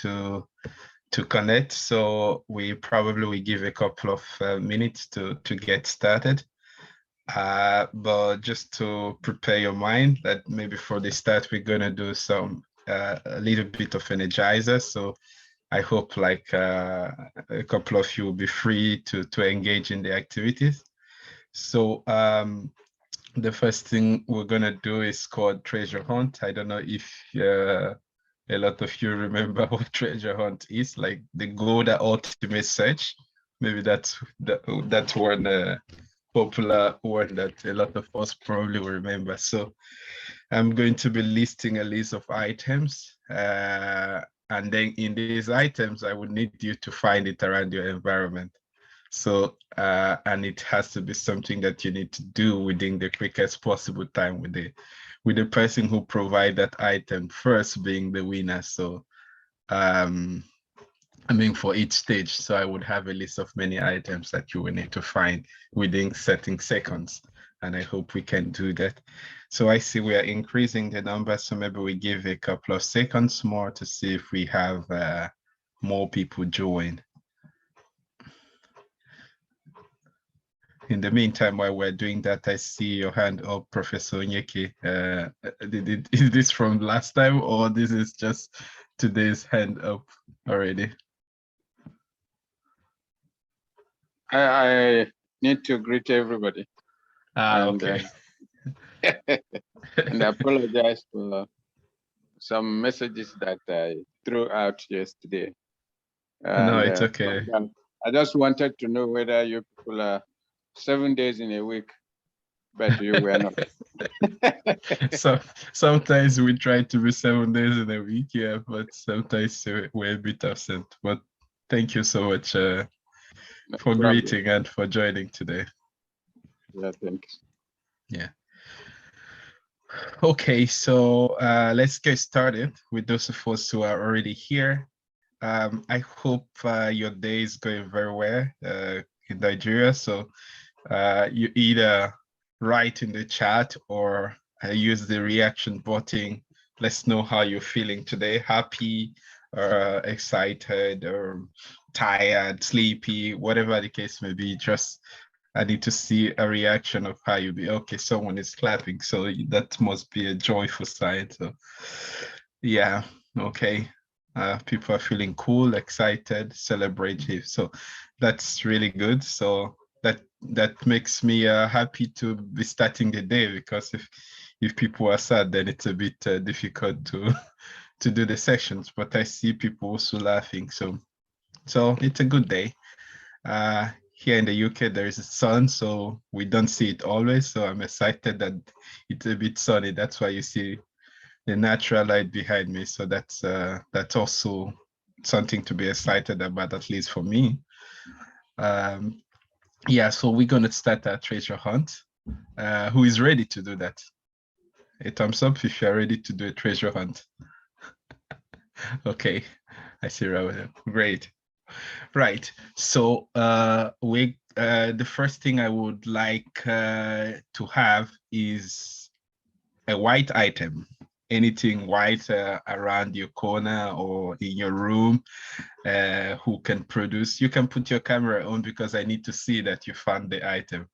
to connect. So we probably will give a couple of minutes to get started. But just to prepare your mind that maybe for the start, we're gonna do some a little bit of energizer. So I hope like a couple of you will be free to engage in the activities. So the first thing we're gonna do is called treasure hunt. I don't know if a lot of you remember what treasure hunt is, like the gold ultimate search. Maybe that's one popular word that a lot of us probably will remember. So I'm going to be listing a list of items. And then in these items, I would need you to find it around your environment. So, and it has to be something that you need to do within the quickest possible time with the person who provide that item first being the winner. So, I mean, for each stage, so I would have a list of many items that you will need to find within certain seconds. And I hope we can do that. So I see we are increasing the number. So maybe we give a couple of seconds more to see if we have more people join. In the meantime, while we're doing that, I see your hand up, Professor Onyeke. Is this from last time or this is just today's hand up already? I need to greet everybody. Okay. And I apologize for some messages that I threw out yesterday. No, it's okay. I just wanted to know whether you people are 7 days in a week, but you were not. So sometimes we try to be 7 days in a week, yeah, but sometimes we're a bit absent. But thank you so much for greeting and for joining today. Yeah, thanks. Yeah. Okay, so let's get started with those of us who are already here. I hope your day is going very well in Nigeria. So you either write in the chat or use the reaction button. Let's know how you're feeling today, happy or excited or tired, sleepy, whatever the case may be. Just I need to see a reaction of how you be. Okay, someone is clapping, so that must be a joyful sign. So yeah, okay. People are feeling cool, excited, celebrative. So that's really good. So that makes me happy to be starting the day, because if people are sad, then it's a bit difficult to to do the sessions. But I see people also laughing, so it's a good day. Here in the UK, there is a sun, so we don't see it always. So I'm excited that it's a bit sunny. That's why you see the natural light behind me. So that's also something to be excited about, at least for me. Yeah, so we're gonna start our treasure hunt. Who is ready to do that? A thumbs up if you're ready to do a treasure hunt. Okay, I see Robert. Great. Right. So the first thing I would like to have is a white item. Anything white around your corner or in your room, who can produce. You can put your camera on because I need to see that you found the item.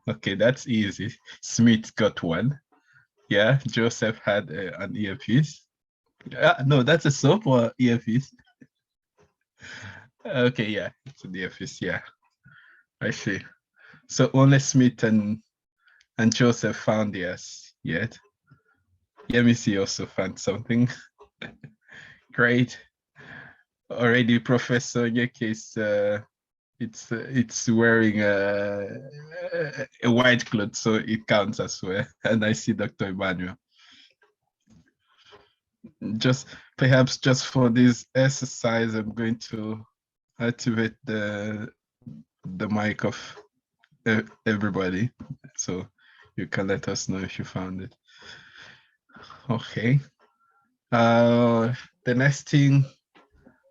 Okay, that's easy. Smith got one. Yeah, Joseph had an earpiece. No, that's a soap or earpiece. Okay, yeah, it's an earpiece. Yeah, I see. So only Smith and Joseph found theirs yet. Let me see, also found something. Great. Already Professor Nyeke is it's wearing a white cloth, so it counts as well. And I see Dr. Emmanuel. Perhaps just for this exercise, I'm going to activate the mic of everybody, so you can let us know if you found it. Okay. The next thing.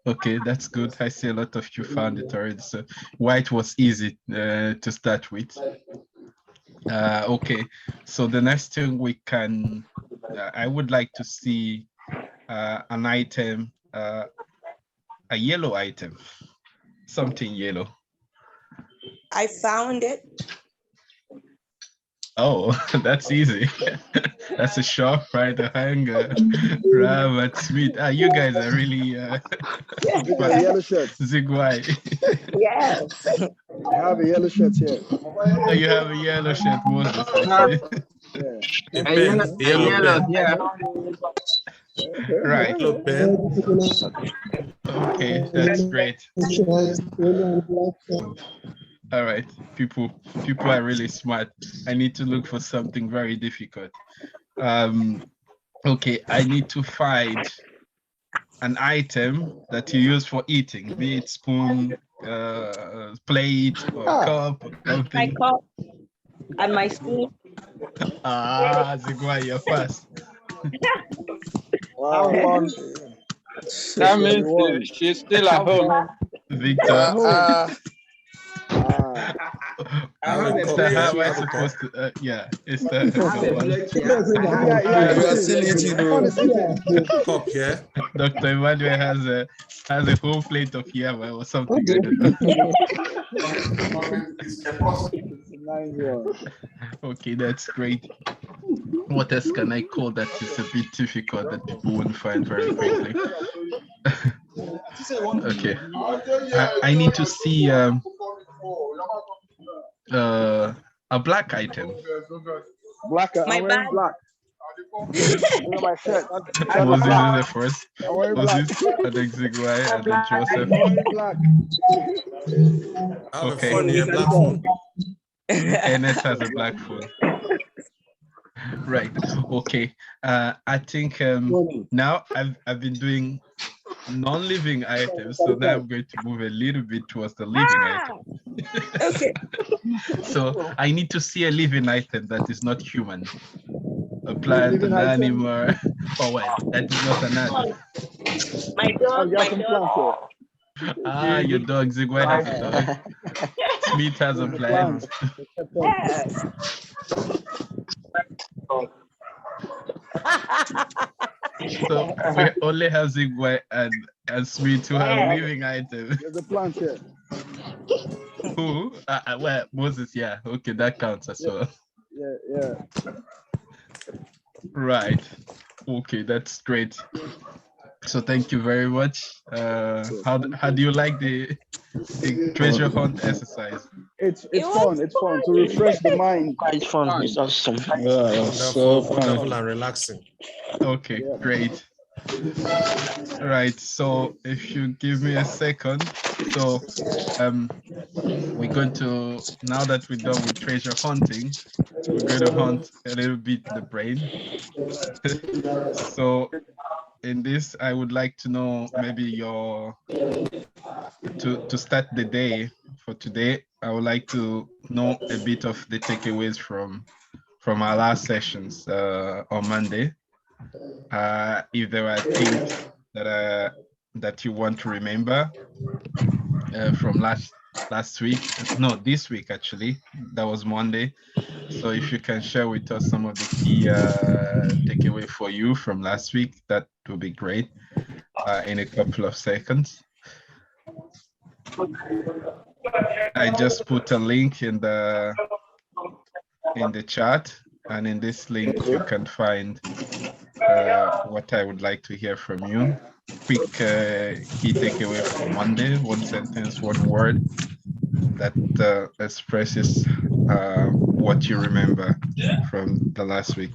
Okay, that's good. I see a lot of you found it already. So white was easy to start with. Okay, so the next thing we can, I would like to see an item a yellow item, something yellow. I found it. Oh, that's easy. That's a sharp right, a hanger, rabbit, sweet. Ah, you guys are really Yellow shirts. Zigwai. Yes. I have a yellow shirt here. Oh, you have a yellow shirt, Moses, I see. Yeah. A yellow, yeah. Right. Yellow pen. Okay, that's great. All right, people are really smart. I need to look for something very difficult. Okay, I need to find an item that you use for eating, be it spoon, plate, or cup, or My something. cup and my spoon. Ah, Zigwai, you're fast. Wow. That means she's still at home. Victor, Esther, how am I have a supposed to? Yeah, Esther has got one. You are still eating, though. Cup, yeah. Dr. Emmanuel has a whole plate of yama or something. I don't know. Okay, that's great. What else can I call that is a bit difficult that people wouldn't find very quickly? Okay, I need to see a black item. Black. My I'm wearing bag. black. My shirt. Moses is the first. I'm wearing black. Moses, and then Zigwai, and then Joseph. I'm wearing black. I have Okay. a phone here, black phone. Ernest has a black phone. Right. Okay. I think now I've been doing non-living items, so now I'm going to move a little bit towards the living item. Okay. So I need to see a living item that is not human. A plant, Living an item? animal, or what? That is not an animal. My dog. My dog. Ah, your dog. Zigwai has a dog. Smith has a plant. Yes. So we only have Zigwai and Smith who have living items. There's a plant here. Who? Well, Moses, yeah. Okay, that counts as well. Yeah. Right. Okay, that's great. So thank you very much. How do you like the treasure hunt exercise? It's fun. It's fun to refresh the mind. Quite fun. It's awesome. Wonderful and relaxing. Okay, great. Right. So if you give me a second, so we're going to, now that we're done with treasure hunting, we're going to hunt a little bit the brain. So in this, I would like to know maybe your, to start the day for today, I would like to know a bit of the takeaways from our last sessions on Monday. If there are things that you want to remember from last week, no, this week actually, that was Monday. So if you can share with us some of the key takeaway for you from last week, that would be great in a couple of seconds. I just put a link in the chat, and in this link you can find what I would like to hear from you. Quick key takeaway from Monday, one sentence, one word that expresses what you remember from the last week.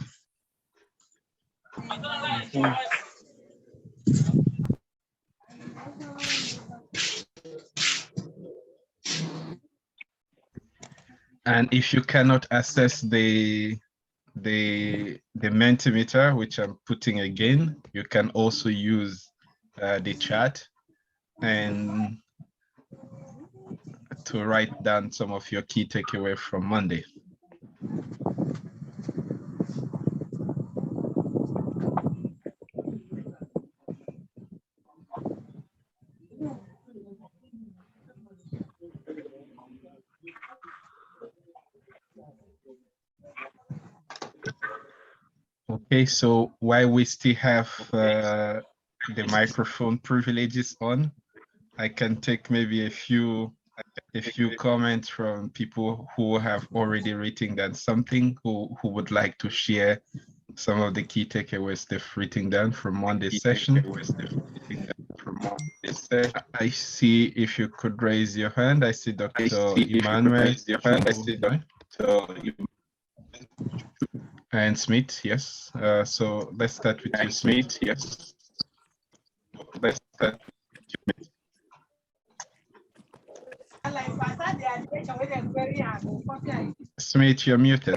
And if you cannot access the Mentimeter, which I'm putting again, you can also use the chat and to write down some of your key takeaway from Monday. Okay, so while we still have the microphone privileges on, I can take maybe a few comments from people who have already written down something, who would like to share some of the key takeaways they've written down from Monday's session. I see if you could raise your hand. I see Dr. Emmanuel. And Smith, yes. So let's start with you, Smith. Yes. Let's start. Smith, you're muted.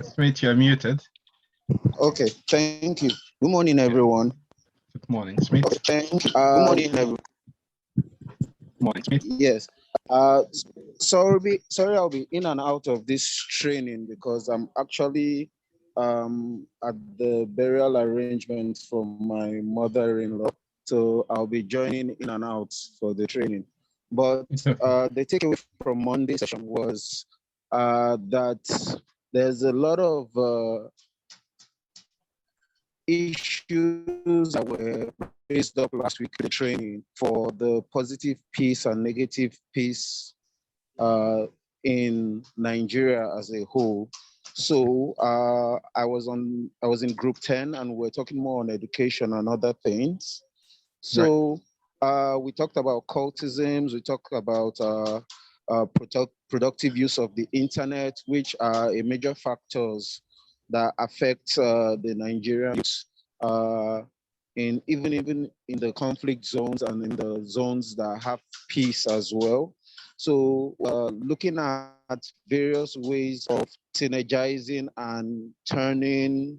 Smith, you're muted. Okay, thank you. Good morning, everyone. Good morning, Smith. Okay, good morning, everyone. Good morning, Smith. Yes. Sorry, I'll be in and out of this training because I'm actually at the burial arrangements from my mother-in-law. So I'll be joining in and out for the training. But the takeaway from Monday's session was that there's a lot of issues that were raised up last week in the training for the positive peace and negative peace in Nigeria as a whole. So I was in group 10 and we're talking more on education and other things. So we talked about cultisms, we talked about productive use of the internet, which are a major factors that affect the Nigerians in even in the conflict zones and in the zones that have peace as well. So looking at various ways of synergizing and turning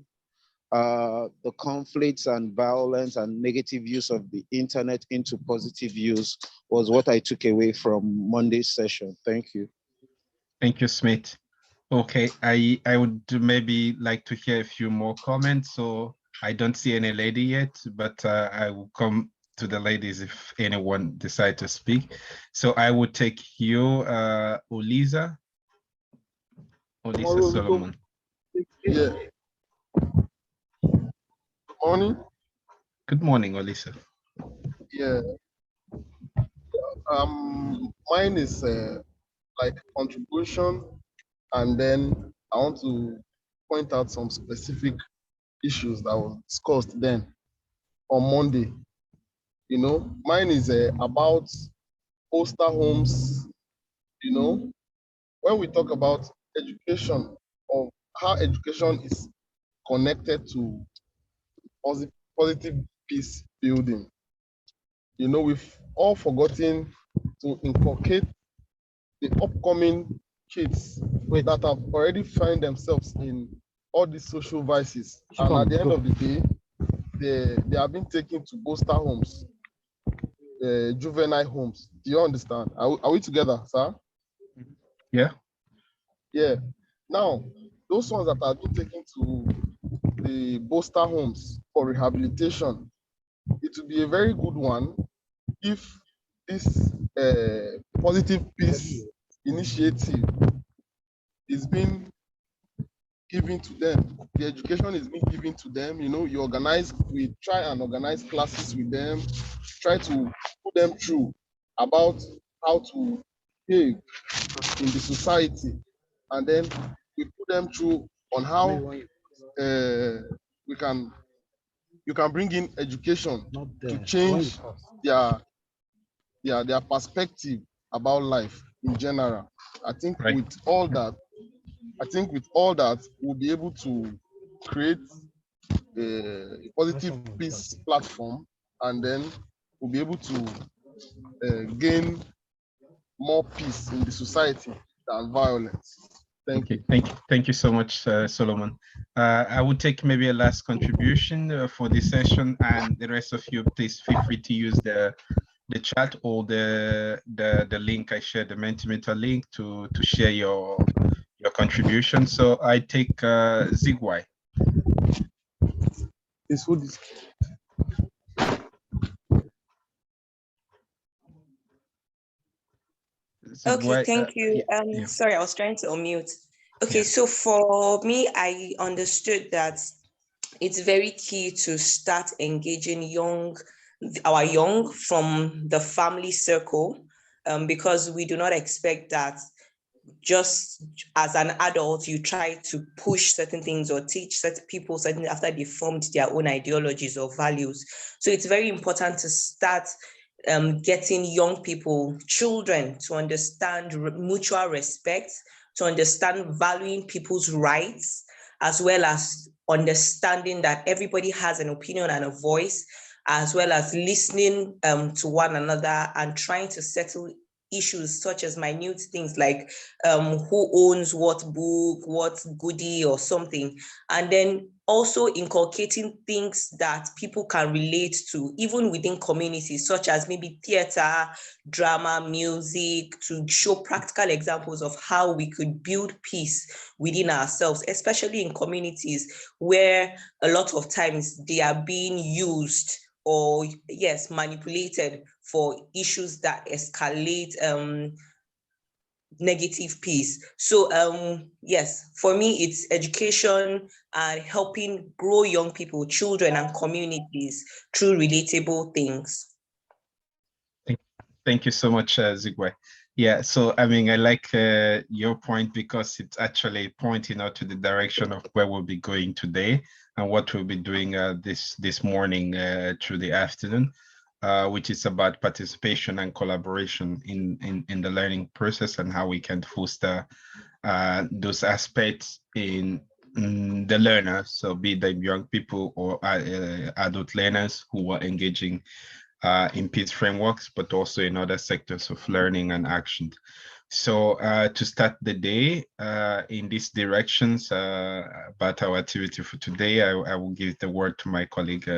the conflicts and violence and negative use of the internet into positive use was what I took away from Monday's session. Thank you. Thank you, Smith. Okay, I would maybe like to hear a few more comments. So I don't see any lady yet, but I will come to the ladies if anyone decide to speak. So I would take you, Olisa Solomon. Yeah. Good morning. Good morning, Olisa. Yeah. Mine is like contribution, and then I want to point out some specific issues that was discussed then on Monday. You know, mine is about poster homes. You know, when we talk about education, or how education is connected to positive peace building, you know, we've all forgotten to inculcate the upcoming kids that have already found themselves in all these social vices. And at the end of the day, they have been taken to poster homes, juvenile homes. Do you understand? Are we together, sir? Yeah. Yeah. Now, those ones that have been taken to the poster homes for rehabilitation, it would be a very good one if this positive peace initiative is being given to them. The education is being given to them. You know, we try and organize classes with them, try to put them through about how to behave in the society, and then we put them through on how you can bring in education to change their perspective about life in general. I think with all that, we'll be able to create a positive peace platform, and then we'll be able to gain more peace in the society than violence. Thank you. Thank you so much, Solomon. I would take maybe a last contribution for this session, and the rest of you, please feel free to use the chat or the link I shared, the Mentimeter link, to share your contribution. So I take Zigwai. This food is okay, thank you. Yeah. Sorry, I was trying to unmute. Okay, Yeah. so for me, I understood that it's very key to start engaging our young from the family circle, because we do not expect that just as an adult, you try to push certain things or teach certain people certain after they formed their own ideologies or values. So it's very important to start getting young people, children, to understand mutual respect, to understand valuing people's rights, as well as understanding that everybody has an opinion and a voice, as well as listening to one another and trying to settle issues such as minute things like who owns what book, what goodie or something, and then also inculcating things that people can relate to, even within communities, such as maybe theater, drama, music, to show practical examples of how we could build peace within ourselves, especially in communities where a lot of times they are being used or yes, manipulated for issues that escalate negative peace. So yes, for me, it's education and helping grow young people, children and communities through relatable things. Thank you so much, Zigwe. Yeah, so I mean, I like your point because it's actually pointing out to the direction of where we'll be going today and what we'll be doing this morning through the afternoon, which is about participation and collaboration in the learning process and how we can foster those aspects in the learner. So be them young people or adult learners who are engaging in peace frameworks, but also in other sectors of learning and action. So to start the day in these directions about our activity for today, I will give the word to my colleague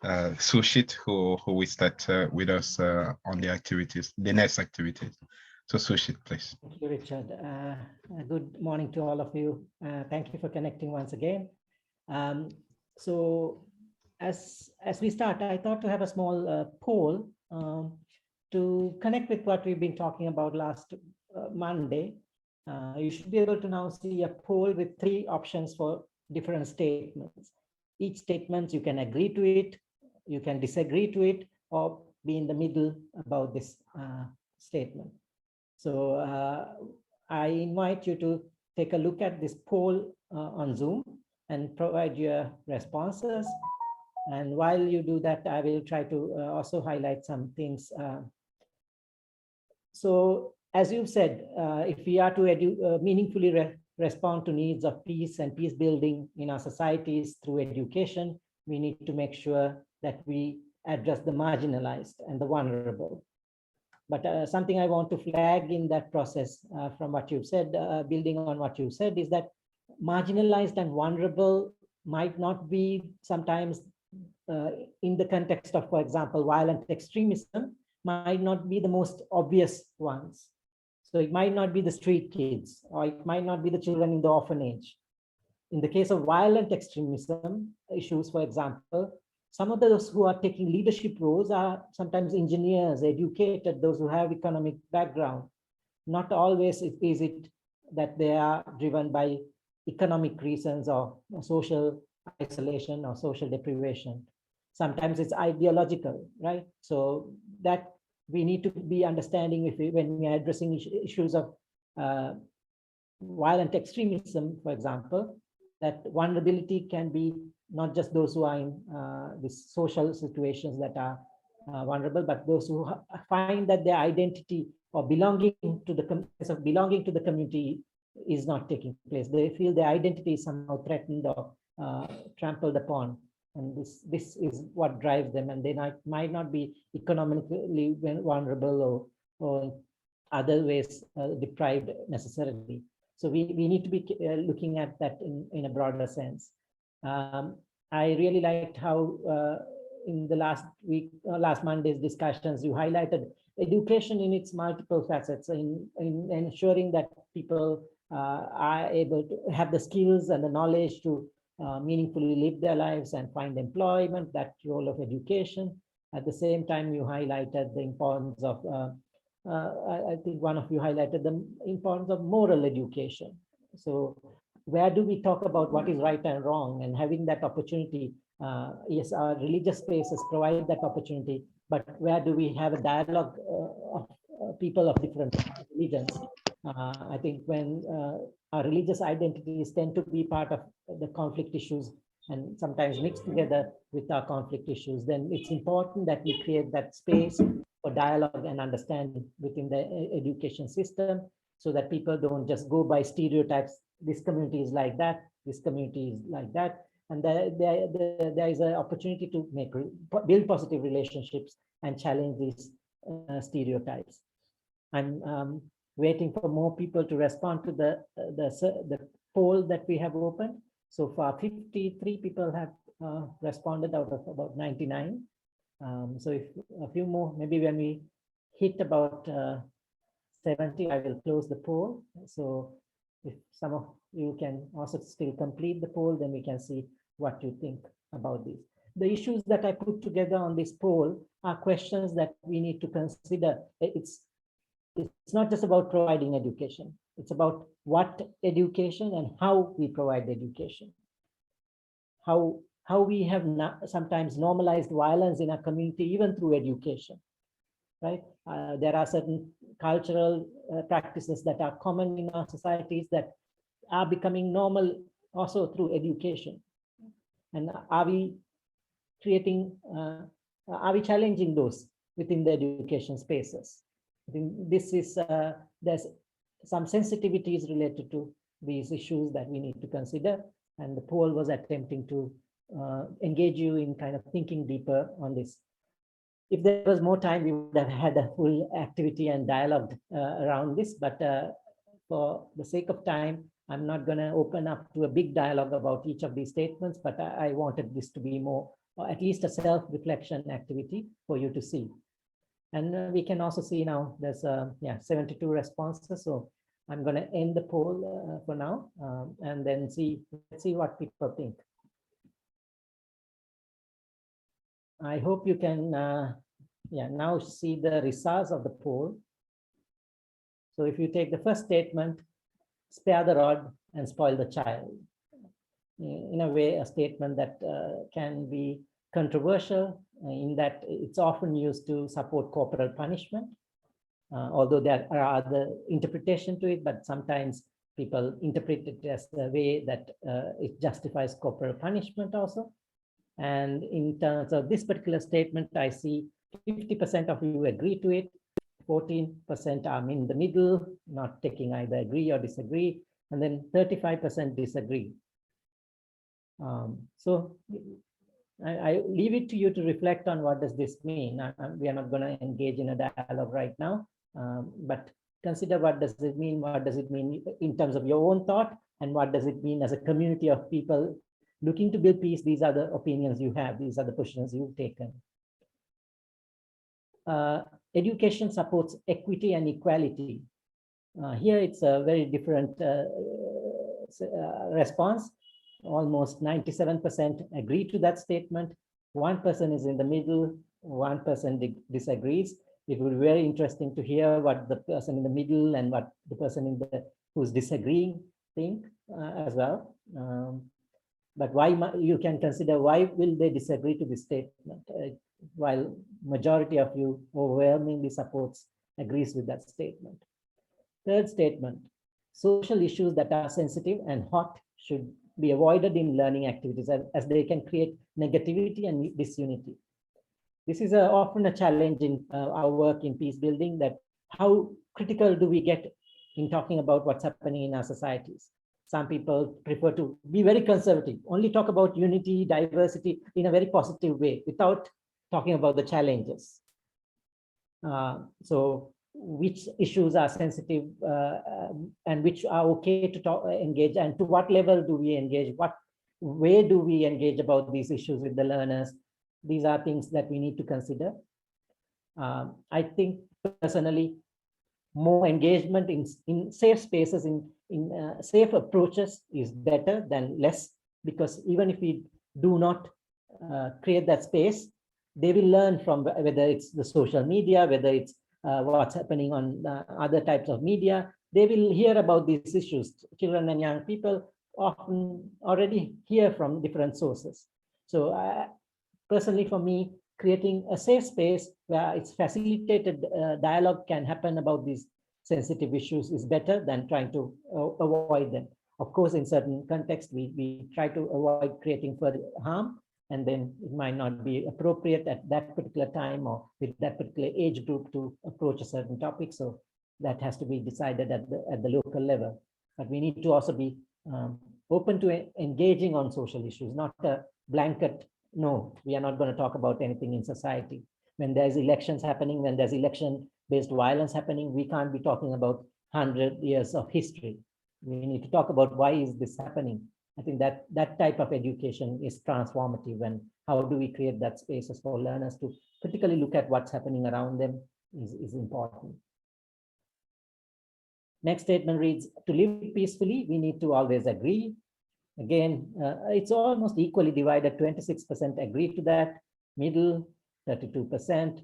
Sushit, who will start with us on the activities, the next activities. So Sushit, please. Thank you, Richard. Good morning to all of you. Thank you for connecting once again. So as we start, I thought to have a small poll to connect with what we've been talking about last Monday. You should be able to now see a poll with 3 options for different statements. Each statement, you can agree to it, you can disagree to it, or be in the middle about this statement. So I invite you to take a look at this poll on Zoom and provide your responses. And while you do that, I will try to also highlight some things. So as you've said, if we are to meaningfully respond to needs of peace and peace building in our societies through education, we need to make sure that we address the marginalized and the vulnerable. But something I want to flag in that process from what you've said, building on what you said, is that marginalized and vulnerable might not be sometimes in the context of, for example, violent extremism, might not be the most obvious ones. So it might not be the street kids, or it might not be the children in the orphanage. In the case of violent extremism issues, for example, some of those who are taking leadership roles are sometimes engineers, educated, those who have economic background. Not always is it that they are driven by economic reasons or social isolation or social deprivation. Sometimes it's ideological, right? So that we need to be understanding when we are addressing issues of violent extremism, for example, that vulnerability can be not just those who are in these social situations that are vulnerable, but those who find that their identity or belonging to the community is not taking place. They feel their identity is somehow threatened or trampled upon, and this is what drives them, and they might not be economically vulnerable or other ways deprived necessarily. So we need to be looking at that in a broader sense. I really liked how in the last Monday's discussions, you highlighted education in its multiple facets, in ensuring that people are able to have the skills and the knowledge to meaningfully live their lives and find employment, that role of education. At the same time, you highlighted the importance of, I think one of you highlighted the importance of moral education, So where do we talk about what is right and wrong, and having that opportunity? Yes, our religious spaces provide that opportunity, but where do we have a dialogue of people of different religions? I think when our religious identities tend to be part of the conflict issues and sometimes mixed together with our conflict issues, then it's important that we create that space for dialogue and understanding within the education system, so that people don't just go by stereotypes. This community is like that, this community is like that. And there is an opportunity to build positive relationships and challenge these stereotypes. I'm waiting for more people to respond to the poll that we have opened. So far, 53 people have responded out of about 99. So if a few more, maybe when we hit about 70, I will close the poll. So if some of you can also still complete the poll, then we can see what you think about this. The issues that I put together on this poll are questions that we need to consider. It's not just about providing education. It's about what education and how we provide education. How we have sometimes normalized violence in our community, even through education, right? There are certain cultural practices that are common in our societies that are becoming normal also through education. And are we creating, are we challenging those within the education spaces? I think this is, there's some sensitivities related to these issues that we need to consider. And the poll was attempting to engage you in kind of thinking deeper on this. If there was more time, we would have had a full activity and dialogue around this, but for the sake of time, I'm not going to open up to a big dialogue about each of these statements, but I wanted this to be more, or at least a self-reflection activity for you to see. And we can also see now there's 72 responses. So I'm going to end the poll for now, and then let's see what people think. I hope you can now see the results of the poll. So if you take the first statement, spare the rod and spoil the child. In a way, a statement that can be controversial in that it's often used to support corporal punishment, although there are other interpretations to it, but sometimes people interpret it as a way that it justifies corporal punishment also. And in terms of this particular statement, I see 50% of you agree to it, 14% are in the middle, not taking either agree or disagree, and then 35% disagree. So I leave it to you to reflect on what does this mean. We are not going to engage in a dialogue right now, but consider what does it mean? What does it mean in terms of your own thought? And what does it mean as a community of people looking to build peace? These are the opinions you have. These are the positions you've taken. Education supports equity and equality. Here it's a very different response. Almost 97% agree to that statement. 1% is in the middle, 1% disagrees. It would be very interesting to hear what the person in the middle and what the person who's disagreeing think as well. But why you can consider why will they disagree to this statement, while majority of you overwhelmingly agrees with that statement. Third statement, social issues that are sensitive and hot should be avoided in learning activities as they can create negativity and disunity. This is often a challenge in our work in peace building, that how critical do we get in talking about what's happening in our societies. Some people prefer to be very conservative, only talk about unity, diversity in a very positive way without talking about the challenges. So which issues are sensitive and which are okay to engage, and to what level do we engage? What way do we engage about these issues with the learners? These are things that we need to consider. I think personally, more engagement in safe spaces, in safe approaches is better than less, because even if we do not create that space, they will learn from whether it's the social media, whether it's what's happening on other types of media. they will hear about these issues. Children and young people often already hear from different sources. So personally for me, creating a safe space where it's facilitated dialogue can happen about these sensitive issues is better than trying to avoid them. Of course, in certain contexts, we try to avoid creating further harm, and then it might not be appropriate at that particular time or with that particular age group to approach a certain topic. So that has to be decided at the local level. But we need to also be open to engaging on social issues, not a blanket, no, we are not going to talk about anything in society. When there's elections happening, when there's election-based violence happening, we can't be talking about 100 years of history. We need to talk about why is this happening. I think that type of education is transformative, and how do we create that spaces for learners to critically look at what's happening around them is important. Next statement reads, to live peacefully, we need to always agree. Again, it's almost equally divided, 26% agree to that, middle 32%,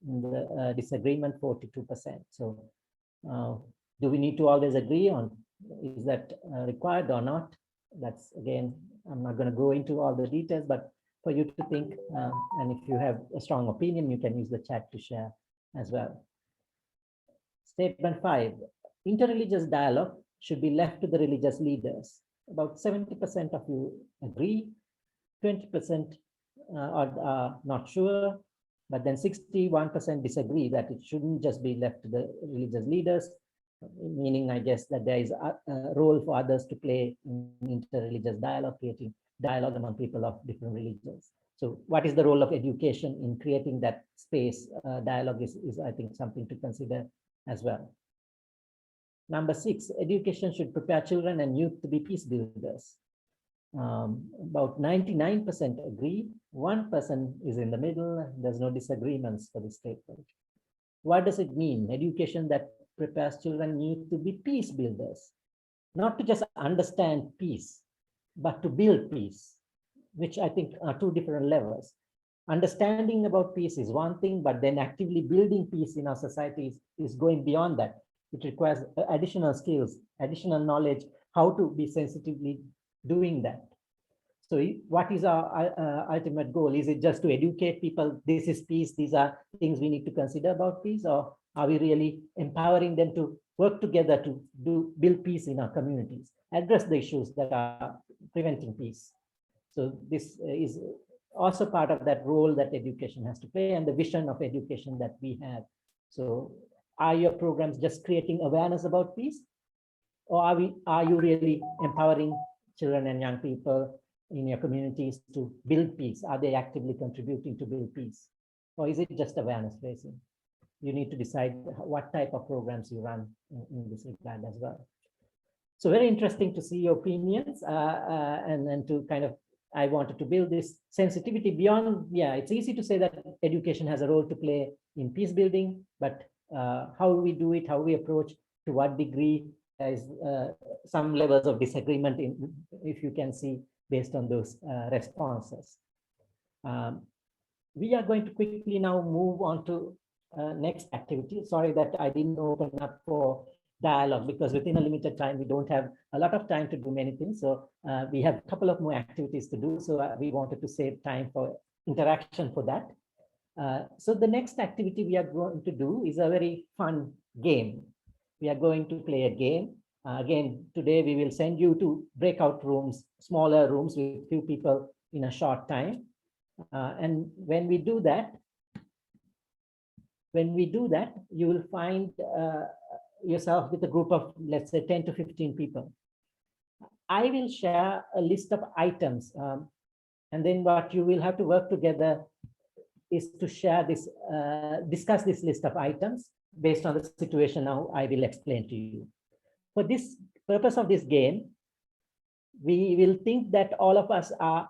the disagreement 42%. So do we need to always agree on, is that required or not? That's, again, I'm not going to go into all the details, but for you to think, and if you have a strong opinion, you can use the chat to share as well. Statement 5, interreligious dialogue should be left to the religious leaders. About 70% of you agree, 20% are not sure, but then 61% disagree that it shouldn't just be left to the religious leaders, meaning, I guess, that there is a role for others to play in interreligious dialogue, creating dialogue among people of different religions. So what is the role of education in creating that space? Dialogue is, I think, something to consider as well. Number 6, education should prepare children and youth to be peace builders. About 99% agree, 1% is in the middle. There's no disagreements for this statement. What does it mean? Education that prepares children and youth to be peace builders, not to just understand peace, but to build peace, which I think are two different levels. Understanding about peace is one thing, but then actively building peace in our society is going beyond that. It requires additional skills, additional knowledge, how to be sensitively doing that. So what is our ultimate goal? Is it just to educate people, this is peace, these are things we need to consider about peace, or are we really empowering them to work together to build peace in our communities, address the issues that are preventing peace? So this is also part of that role that education has to play and the vision of education that we have. So are your programs just creating awareness about peace? Or are you really empowering children and young people in your communities to build peace? Are they actively contributing to build peace? Or is it just awareness raising? You need to decide what type of programs you run in this regard as well. So very interesting to see your opinions and to kind of, I wanted to build this sensitivity beyond, yeah, it's easy to say that education has a role to play in peace building, but how we do it, how we approach, to what degree, there is some levels of disagreement in, if you can see, based on those responses. We are going to quickly now move on to next activity. Sorry that I didn't open up for dialogue, because within a limited time, we don't have a lot of time to do many things. So we have a couple of more activities to do. So we wanted to save time for interaction for that. So the next activity we are going to do is a very fun game. We are going to play a game. Again, today we will send you to breakout rooms, smaller rooms with few people in a short time. And when we do that, you will find yourself with a group of, let's say, 10 to 15 people. I will share a list of items. And then what you will have to work together is to share this, discuss this list of items based on the situation now I will explain to you. For this purpose of this game, we will think that all of us are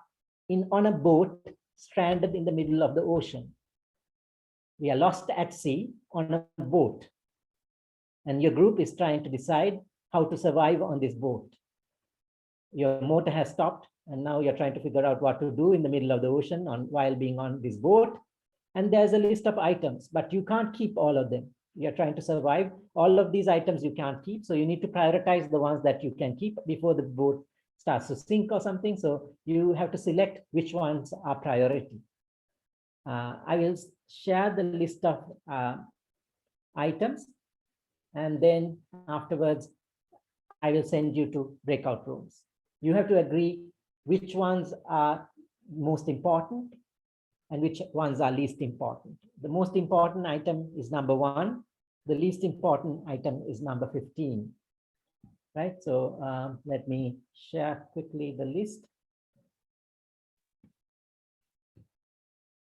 on a boat stranded in the middle of the ocean. We are lost at sea on a boat. And your group is trying to decide how to survive on this boat. Your motor has stopped, and now you're trying to figure out what to do in the middle of the ocean while being on this boat. And there's a list of items, but you can't keep all of them. you're trying to survive. All of these items you can't keep, so you need to prioritize the ones that you can keep before the boat starts to sink or something. So you have to select which ones are priority. I will share the list of items, and then afterwards I will send you to breakout rooms. You have to agree which ones are most important and which ones are least important. The most important item is number 1. The least important item is number 15. Right, so let me share quickly the list.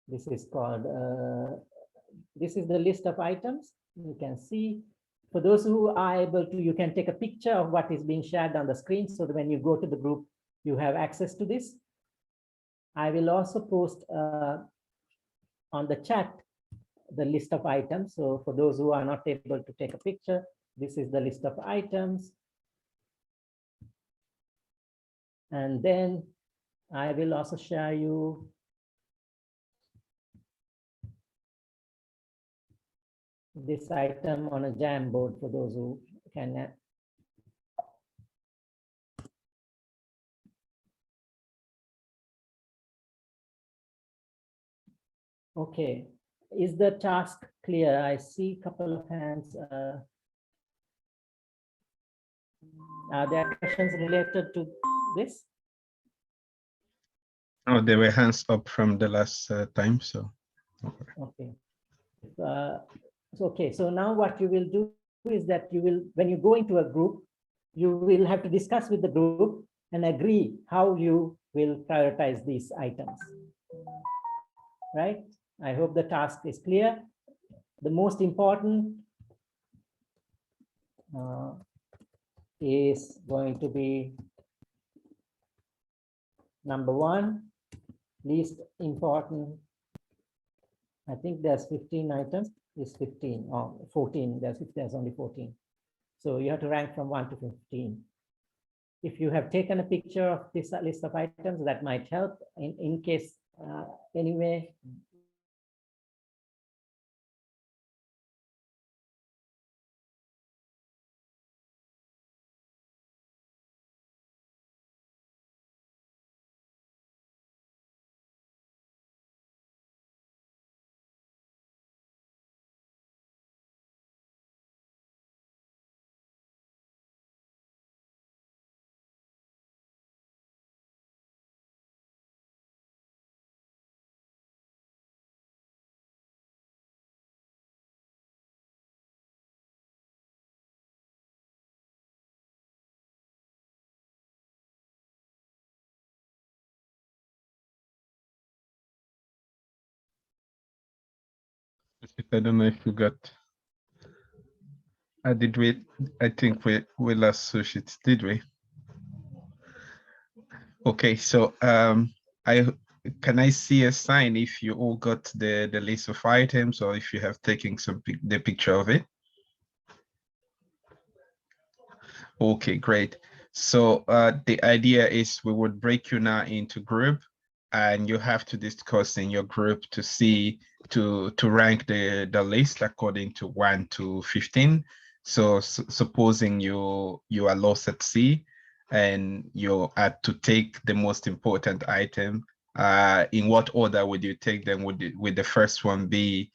This is called, this is the list of items. You can see, for those who are able to, you can take a picture of what is being shared on the screen so that when you go to the group, you have access to this. I will also post on the chat the list of items. So for those who are not able to take a picture, this is the list of items. And then I will also share you this item on a Jamboard for those who can. Okay, is the task clear? I see a couple of hands. Are there questions related to this? Oh, there were hands up from the last time, so. Okay. Okay, so now what you will do is that you will, when you go into a group, you will have to discuss with the group and agree how you will prioritize these items. Right? I hope the task is clear. The most important is going to be number 1, least important. I think there's 15 items, is 15 or 14, there's only 14. So you have to rank from 1 to 15. If you have taken a picture of this list of items, that might help in case anyway. I don't know if you got. Did we? I think we lost Sushit, did we? Okay, so can I see a sign if you all got the list of items or if you have taken the picture of it? Okay, great. So the idea is we would break you now into group, and you have to discuss in your group to see to rank the list according to 1 to 15. So supposing you are lost at sea and you had to take the most important item, in what order would you take them? Would the first one be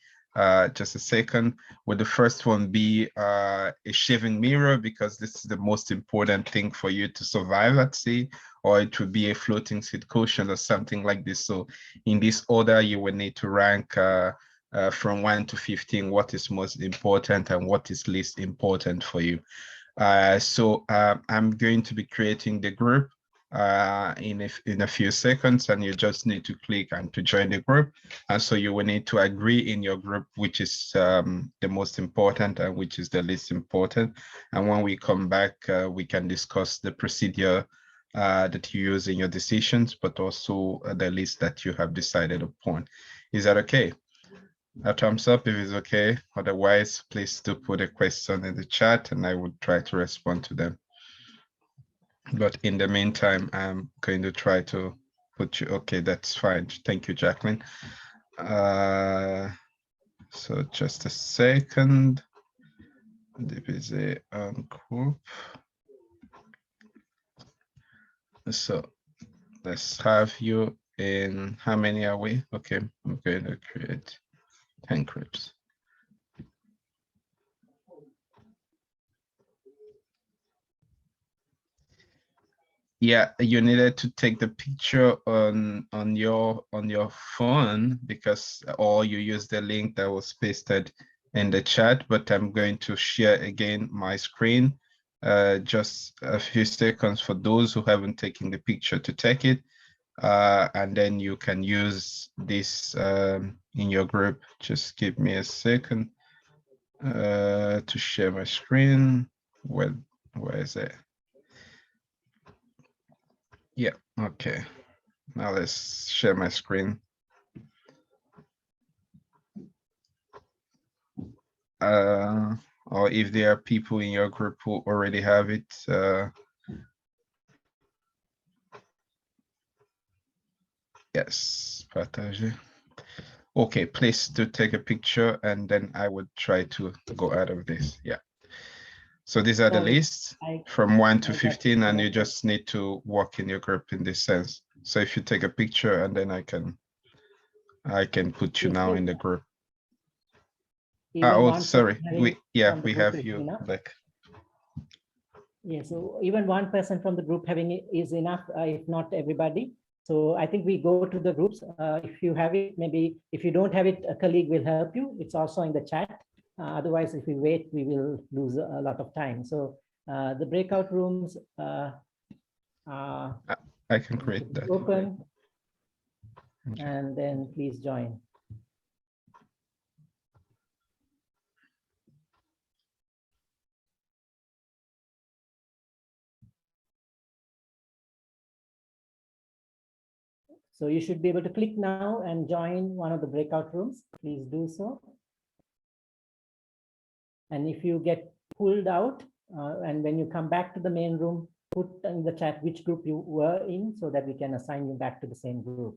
just a second. Would the first one be a shaving mirror because this is the most important thing for you to survive at sea, or it would be a floating seat cushion or something like this? So in this order, you would need to rank from 1 to 15 what is most important and what is least important for you. So I'm going to be creating the group in a few seconds, and you just need to click and to join the group. And so you will need to agree in your group which is the most important and which is the least important. And when we come back, we can discuss the procedure that you use in your decisions, but also the list that you have decided upon. Is that okay? A thumbs up if it's okay. Otherwise, please do put a question in the chat and I will try to respond to them. But in the meantime, I'm going to try to put you, okay, that's fine. Thank you, Jacqueline. So just a second. DPZ group. So let's have you in, how many are we? Okay, I'm going to create 10 groups. Yeah, you needed to take the picture on your phone, because, or you use the link that was pasted in the chat, but I'm going to share again my screen. Just a few seconds for those who haven't taken the picture to take it. And then you can use this in your group. Just give me a second to share my screen. Where is it? Yeah, okay. Now let's share my screen. Or if there are people in your group who already have it, yes, partage. Okay, please do take a picture, and then I would try to go out of this. Yeah. So these are the lists from 1 to 15, and you just need to work in your group in this sense. So if you take a picture, and then I can put you now in the group. Oh, sorry. We have you back. Yeah, so even one person from the group having it is enough, if not everybody. So I think we go to the groups. If you have it, maybe if you don't have it, a colleague will help you. It's also in the chat. Otherwise, if we wait, we will lose a lot of time. So the breakout rooms. I can create that. Open. Okay. And then please join. So you should be able to click now and join one of the breakout rooms. Please do so. And if you get pulled out, and when you come back to the main room, put in the chat which group you were in so that we can assign you back to the same group.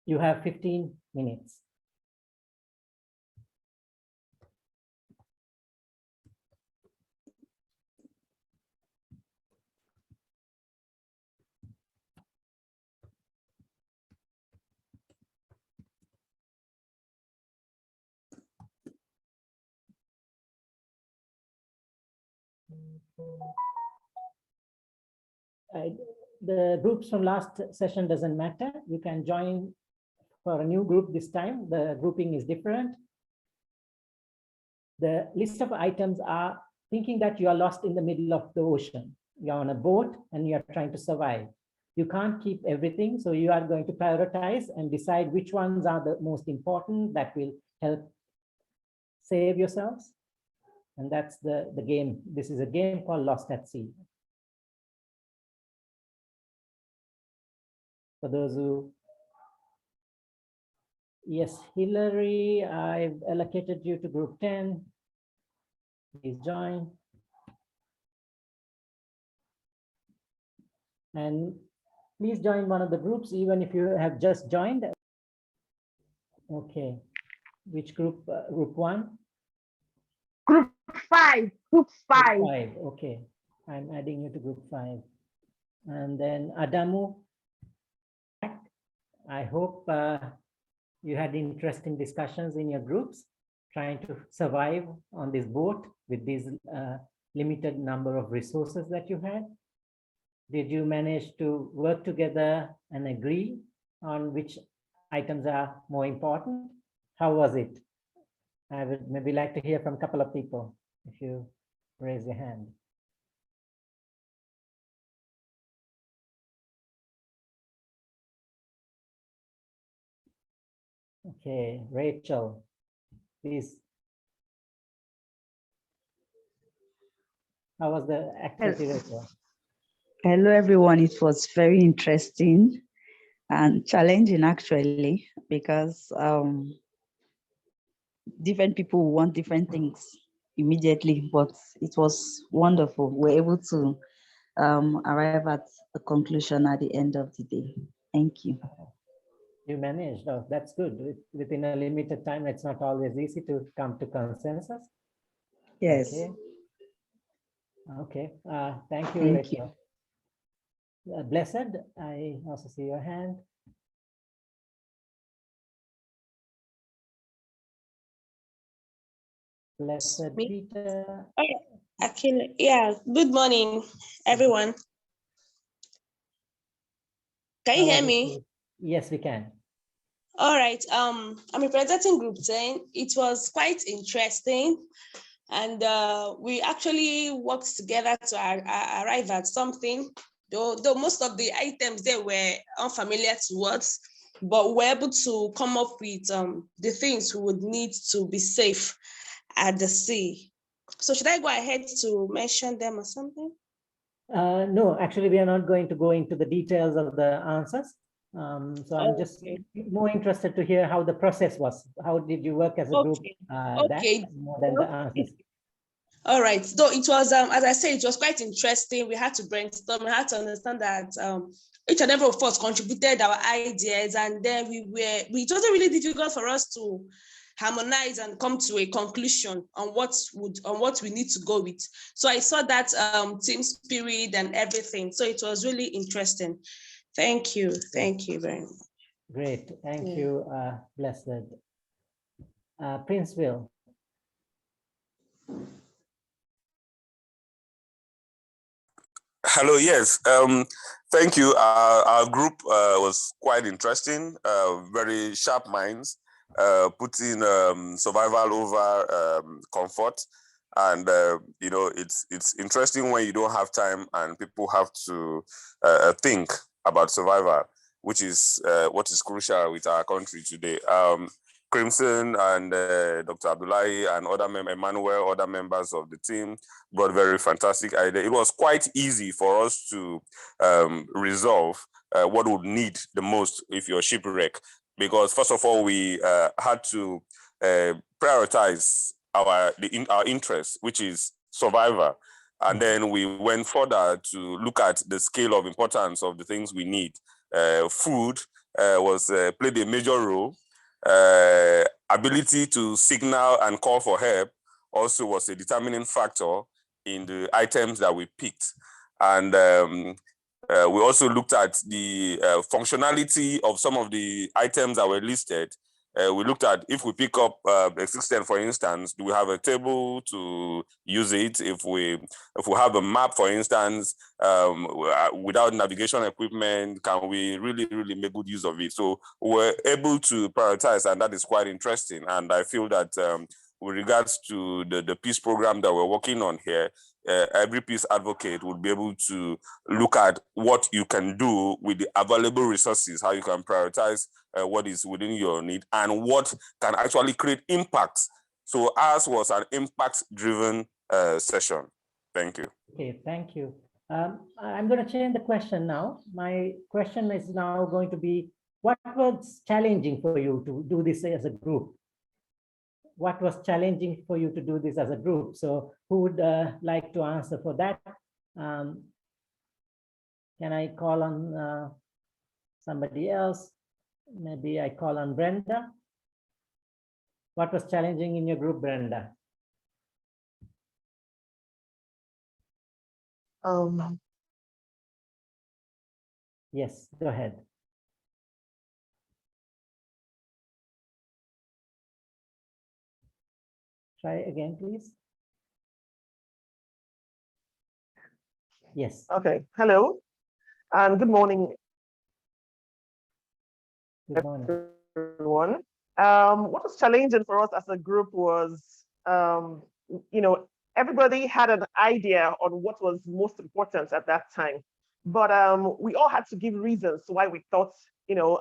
You have 15 minutes. The groups from last session doesn't matter. You can join for a new group this time. The grouping is different. The list of items are thinking that you are lost in the middle of the ocean. You're on a boat and you're trying to survive. You can't keep everything, so you are going to prioritize and decide which ones are the most important that will help save yourselves. And that's the game. This is a game called Lost at Sea. For those who, yes, Hillary, I've allocated you to group 10. Please join. And please join one of the groups, even if you have just joined. Okay, which group? Group 1? Group 5. Group 5. Group 5. Okay, I'm adding you to group 5. And then Adamu, I hope you had interesting discussions in your groups, trying to survive on this boat with this limited number of resources that you had. Did you manage to work together and agree on which items are more important? How was it? I would maybe like to hear from a couple of people if you raise your hand. Okay, Rachel, please. How was the activity, Rachel? Hello, everyone. It was very interesting and challenging, actually, because different people want different things immediately, but it was wonderful. We're able to arrive at a conclusion at the end of the day. Thank you. You managed. Oh, that's good. Within a limited time, it's not always easy to come to consensus. Yes. Okay. Okay. Thank you, Thank Rachel. Blessed, I also see your hand. Blessed Peter. Actually, yeah. Good morning, everyone. Can you hear me? Yes, we can. All right. I'm representing Group 10. It was quite interesting, and we actually worked together to arrive at something. Though most of the items there were unfamiliar to us, but we're able to come up with the things we would need to be safe at the sea. So should I go ahead to mention them or something? No, actually, we are not going to go into the details of the answers. So I'm just more interested to hear how the process was. How did you work as a group? That more than the answers. All right. So it was, as I said, it was quite interesting. We had to brainstorm. We had to understand that each and every of us contributed our ideas, and then it wasn't really difficult for us to harmonize and come to a conclusion on what we need to go with. So I saw that team spirit and everything. So it was really interesting. Thank you. Thank you very much. Great. Thank you, Blessed. Prince Will. Hello, yes. Thank you. Our group was quite interesting, very sharp minds, putting survival over comfort. And, you know, it's interesting when you don't have time and people have to think about survival, which is what is crucial with our country today. Crimson and Dr. Abdullahi and other Emmanuel, other members of the team brought very fantastic idea. It was quite easy for us to resolve what would need the most if you're shipwrecked, because first of all, we had to prioritize our interest, which is survival. And then we went further to look at the scale of importance of the things we need. Food played a major role. Ability to signal and call for help also was a determining factor in the items that we picked. And we also looked at the functionality of some of the items that were listed. We looked at if we pick up a 610, for instance, do we have a table to use it? If we have a map, for instance, without navigation equipment, can we really make good use of it? So we're able to prioritize, and that is quite interesting. And I feel that with regards to the peace program that we're working on here, every peace advocate would be able to look at what you can do with the available resources, how you can prioritize what is within your need and what can actually create impact. So ours was an impact-driven session. Thank you. Okay, thank you. I'm going to change the question now. My question is now going to be, what was challenging for you to do this as a group? What was challenging for you to do this as a group? So who would like to answer for that? Can I call on somebody else? Maybe I call on Brenda. What was challenging in your group, Brenda? Yes, go ahead. Try again, please. Yes. Okay. Hello, and good morning. Good morning, everyone. What was challenging for us as a group was, you know, everybody had an idea on what was most important at that time, but we all had to give reasons why we thought, you know,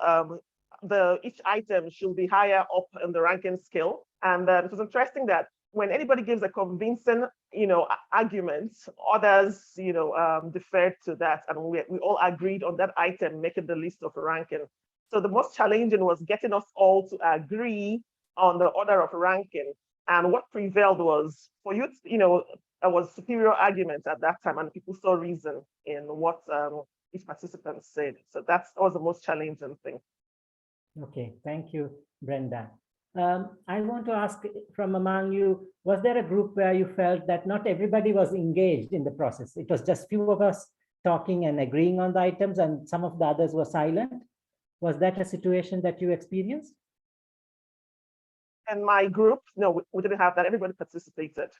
each item should be higher up in the ranking scale. And it was interesting that when anybody gives a convincing, you know, argument, others, you know, deferred to that, and we all agreed on that item making the list of ranking. So the most challenging was getting us all to agree on the order of ranking. And what prevailed was, for you, you know, there was superior argument at that time, and people saw reason in what each participant said. So that was the most challenging thing. Okay, thank you, Brenda. I want to ask from among you, was there a group where you felt that not everybody was engaged in the process? It was just few of us talking and agreeing on the items and some of the others were silent. Was that a situation that you experienced? And my group, no, we didn't have that. Everybody participated.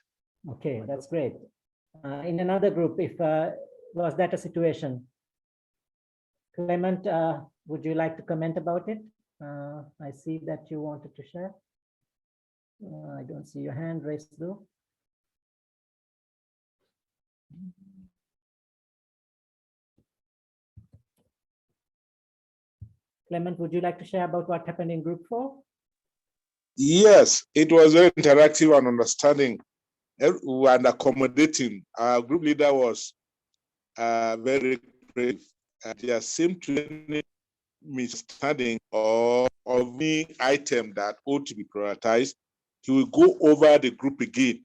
Okay, that's great. In another group, if was that a situation? Clement, would you like to comment about it? I see that you wanted to share. I don't see your hand raised though. Clement, would you like to share about what happened in group 4? Yes, it was very interactive and understanding and accommodating. Our group leader was very brave. There seemed to be misunderstanding or of any item that ought to be prioritized. He will go over the group again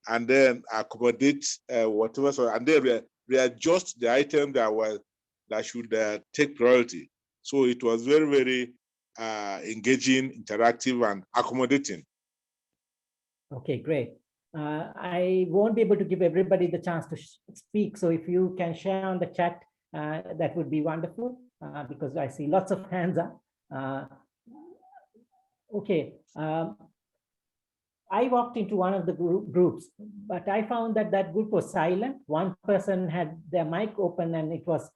and then accommodate whatever, and then readjust the item that should take priority. So it was very, very engaging, interactive, and accommodating. Okay, great. I won't be able to give everybody the chance to speak. So if you can share on the chat, that would be wonderful because I see lots of hands up. Okay. I walked into one of the groups, but I found that that group was silent. One person had their mic open and it was,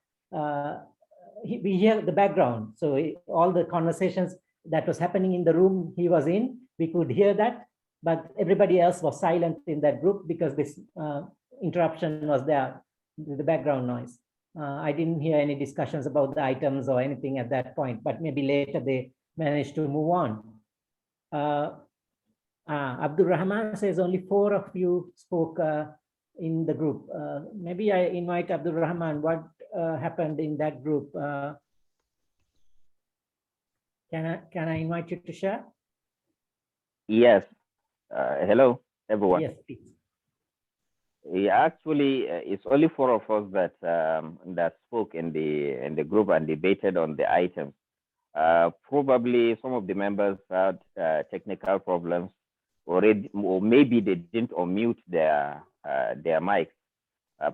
we hear the background. So all the conversations that was happening in the room he was in, we could hear that, but everybody else was silent in that group because this interruption was there, the background noise. I didn't hear any discussions about the items or anything at that point, but maybe later they managed to move on. Abdul Rahman says only 4 of you spoke in the group. Maybe I invite Abdul Rahman. What happened in that group? Can I invite you to share? Yes. Hello, everyone. Yes, please. Yeah, actually, it's only 4 of us that that spoke in the group and debated on the items. Probably some of the members had technical problems, or maybe they didn't unmute their mics.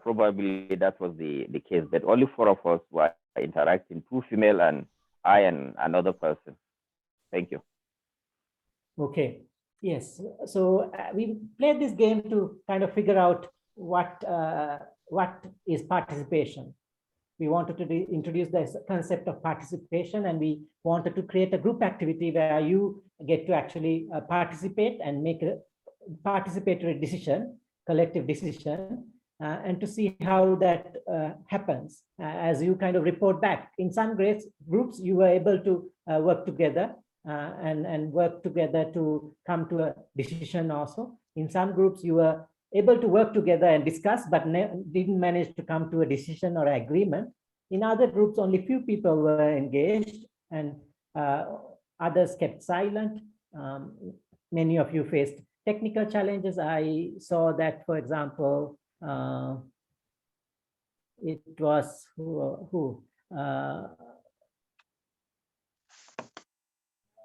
Probably that was the case, but only 4 of us were interacting, 2 female and I and another person. Thank you. Okay. Yes. So we played this game to kind of figure out what is participation. We wanted to introduce the concept of participation, and we wanted to create a group activity where you get to actually participate and make a participatory decision, collective decision, and to see how that happens as you kind of report back. In some groups, you were able to work together and work together to come to a decision also. In some groups, you were able to work together and discuss, but didn't manage to come to a decision or agreement. In other groups, only few people were engaged and others kept silent. Many of you faced technical challenges. I saw that, for example, it was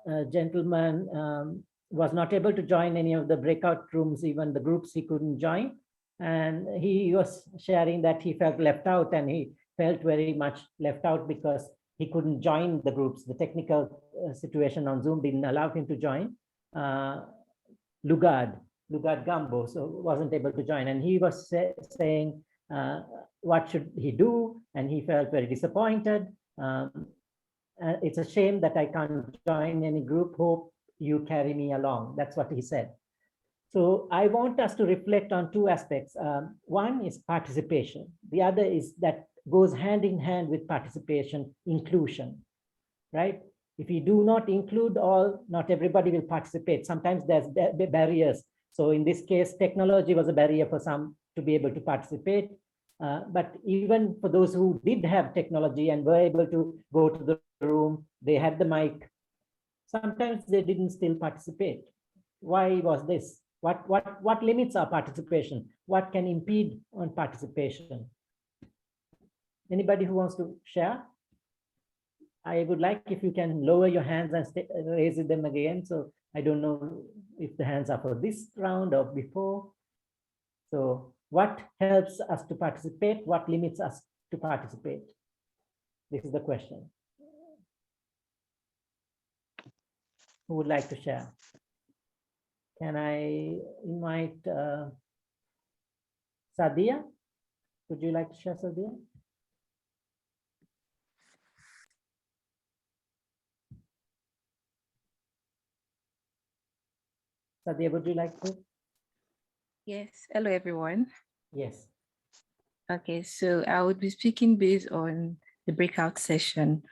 a gentleman was not able to join any of the breakout rooms, even the groups he couldn't join. And he was sharing that he felt left out, and he felt very much left out because he couldn't join the groups. The technical situation on Zoom didn't allow him to join. Lugard Gambo, so wasn't able to join. And he was saying, what should he do? And he felt very disappointed. It's a shame that I can't join any group. Hope you carry me along. That's what he said. So I want us to reflect on 2 aspects. One is participation. The other is that goes hand in hand with participation, inclusion, right? If you do not include all, not everybody will participate. Sometimes there's barriers. So in this case, technology was a barrier for some to be able to participate. But even for those who did have technology and were able to go to the room, they had the mic, sometimes they didn't still participate. Why was this? What limits our participation? What can impede on participation? Anybody who wants to share? I would like if you can lower your hands and raise them again. So I don't know if the hands are for this round or before. So what helps us to participate? What limits us to participate? This is the question. Who would like to share? Can I invite Sadia? Would you like to share, Sadia? Sadia, would you like to? Yes. Hello, everyone. Yes. Okay, so I would be speaking based on the breakout session.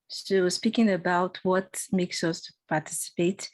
So speaking about what makes us participate,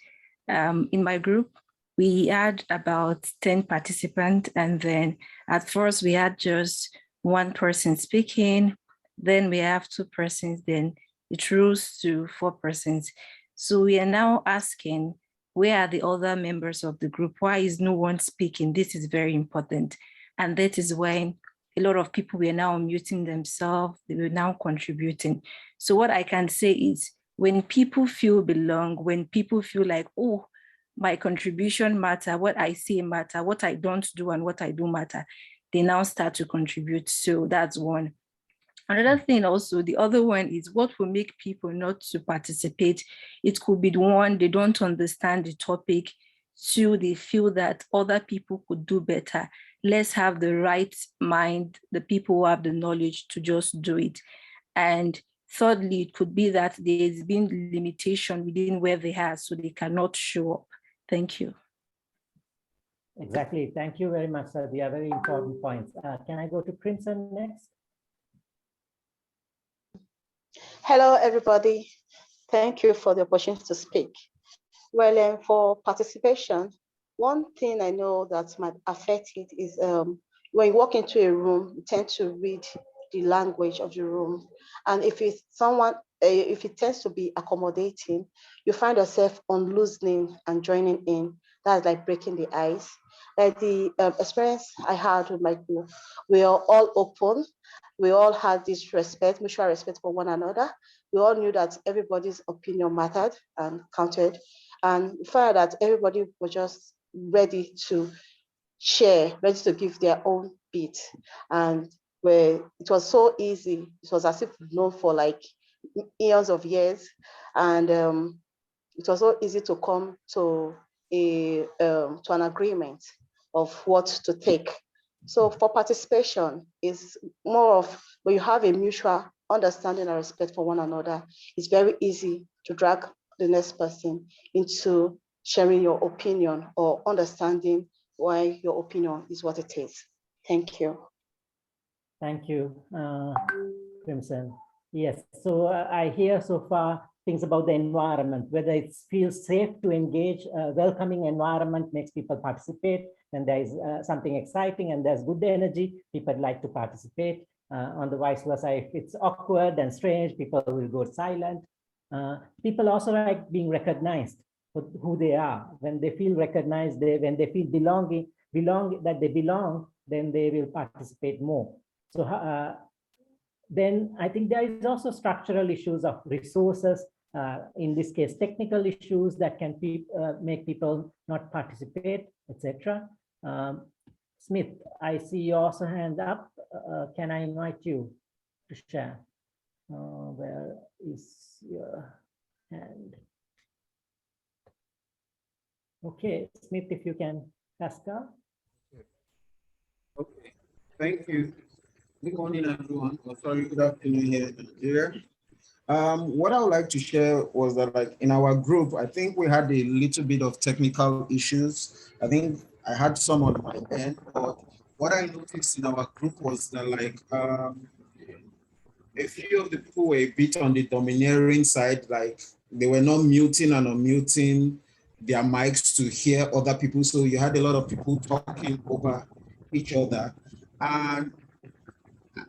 in my group, we had about 10 participants, and then at first we had just one person speaking, then we have 2 persons, then it rose to 4 persons. So we are now asking, where are the other members of the group? Why is no one speaking? This is very important. And that is why a lot of people were now muting themselves, they were now contributing. So what I can say is, when people feel belong, when people feel like, oh, my contribution matter, what I say matter, what I don't do and what I do matter, they now start to contribute. So that's one. Another thing also, the other one is what will make people not to participate. It could be the one, they don't understand the topic. 2, they feel that other people could do better. Let's have the right mind, the people who have the knowledge to just do it. And thirdly, it could be that there's been limitation within where they are, so they cannot show up. Thank you. Exactly. Thank you very much, sir. They are very important points. Can I go to Crimson next? Hello, everybody. Thank you for the opportunity to speak. Well, for participation, one thing I know that might affect it is when you walk into a room, you tend to read the language of the room. And if it's someone, if it tends to be accommodating, you find yourself on loosening and joining in. That's like breaking the ice. Like the experience I had with my group, we are all open. We all had this respect, mutual respect for one another. We all knew that everybody's opinion mattered and counted. And we found that everybody was just ready to share, ready to give their own bit. And where it was so easy, it was as if we've known for like eons of years. And it was so easy to come to an agreement of what to take. So for participation, is more of when you have a mutual understanding and respect for one another, it's very easy to drag the next person into sharing your opinion or understanding why your opinion is what it is. Thank you. Thank you, Crimson. Yes, so I hear so far things about the environment, whether it feels safe to engage, welcoming environment makes people participate, and there is something exciting and there's good energy, people like to participate. On the vice versa, if it's awkward and strange, people will go silent. People also like being recognized for who they are. When they feel recognized, when they feel that they belong, then they will participate more. So then I think there is also structural issues of resources, in this case, technical issues that can make people not participate, etc. Smith, I see you also hand up. Can I invite you to share? Where is your hand? Okay, Smith, if you can pass down. Okay, thank you. Good morning, everyone. Oh, sorry, good afternoon here in Nigeria. What I would like to share was that, like, in our group, I think we had a little bit of technical issues. I think I had some on my end, but what I noticed in our group was that, like, a few of the people were a bit on the domineering side, like they were not muting and unmuting their mics to hear other people. So you had a lot of people talking over each other. And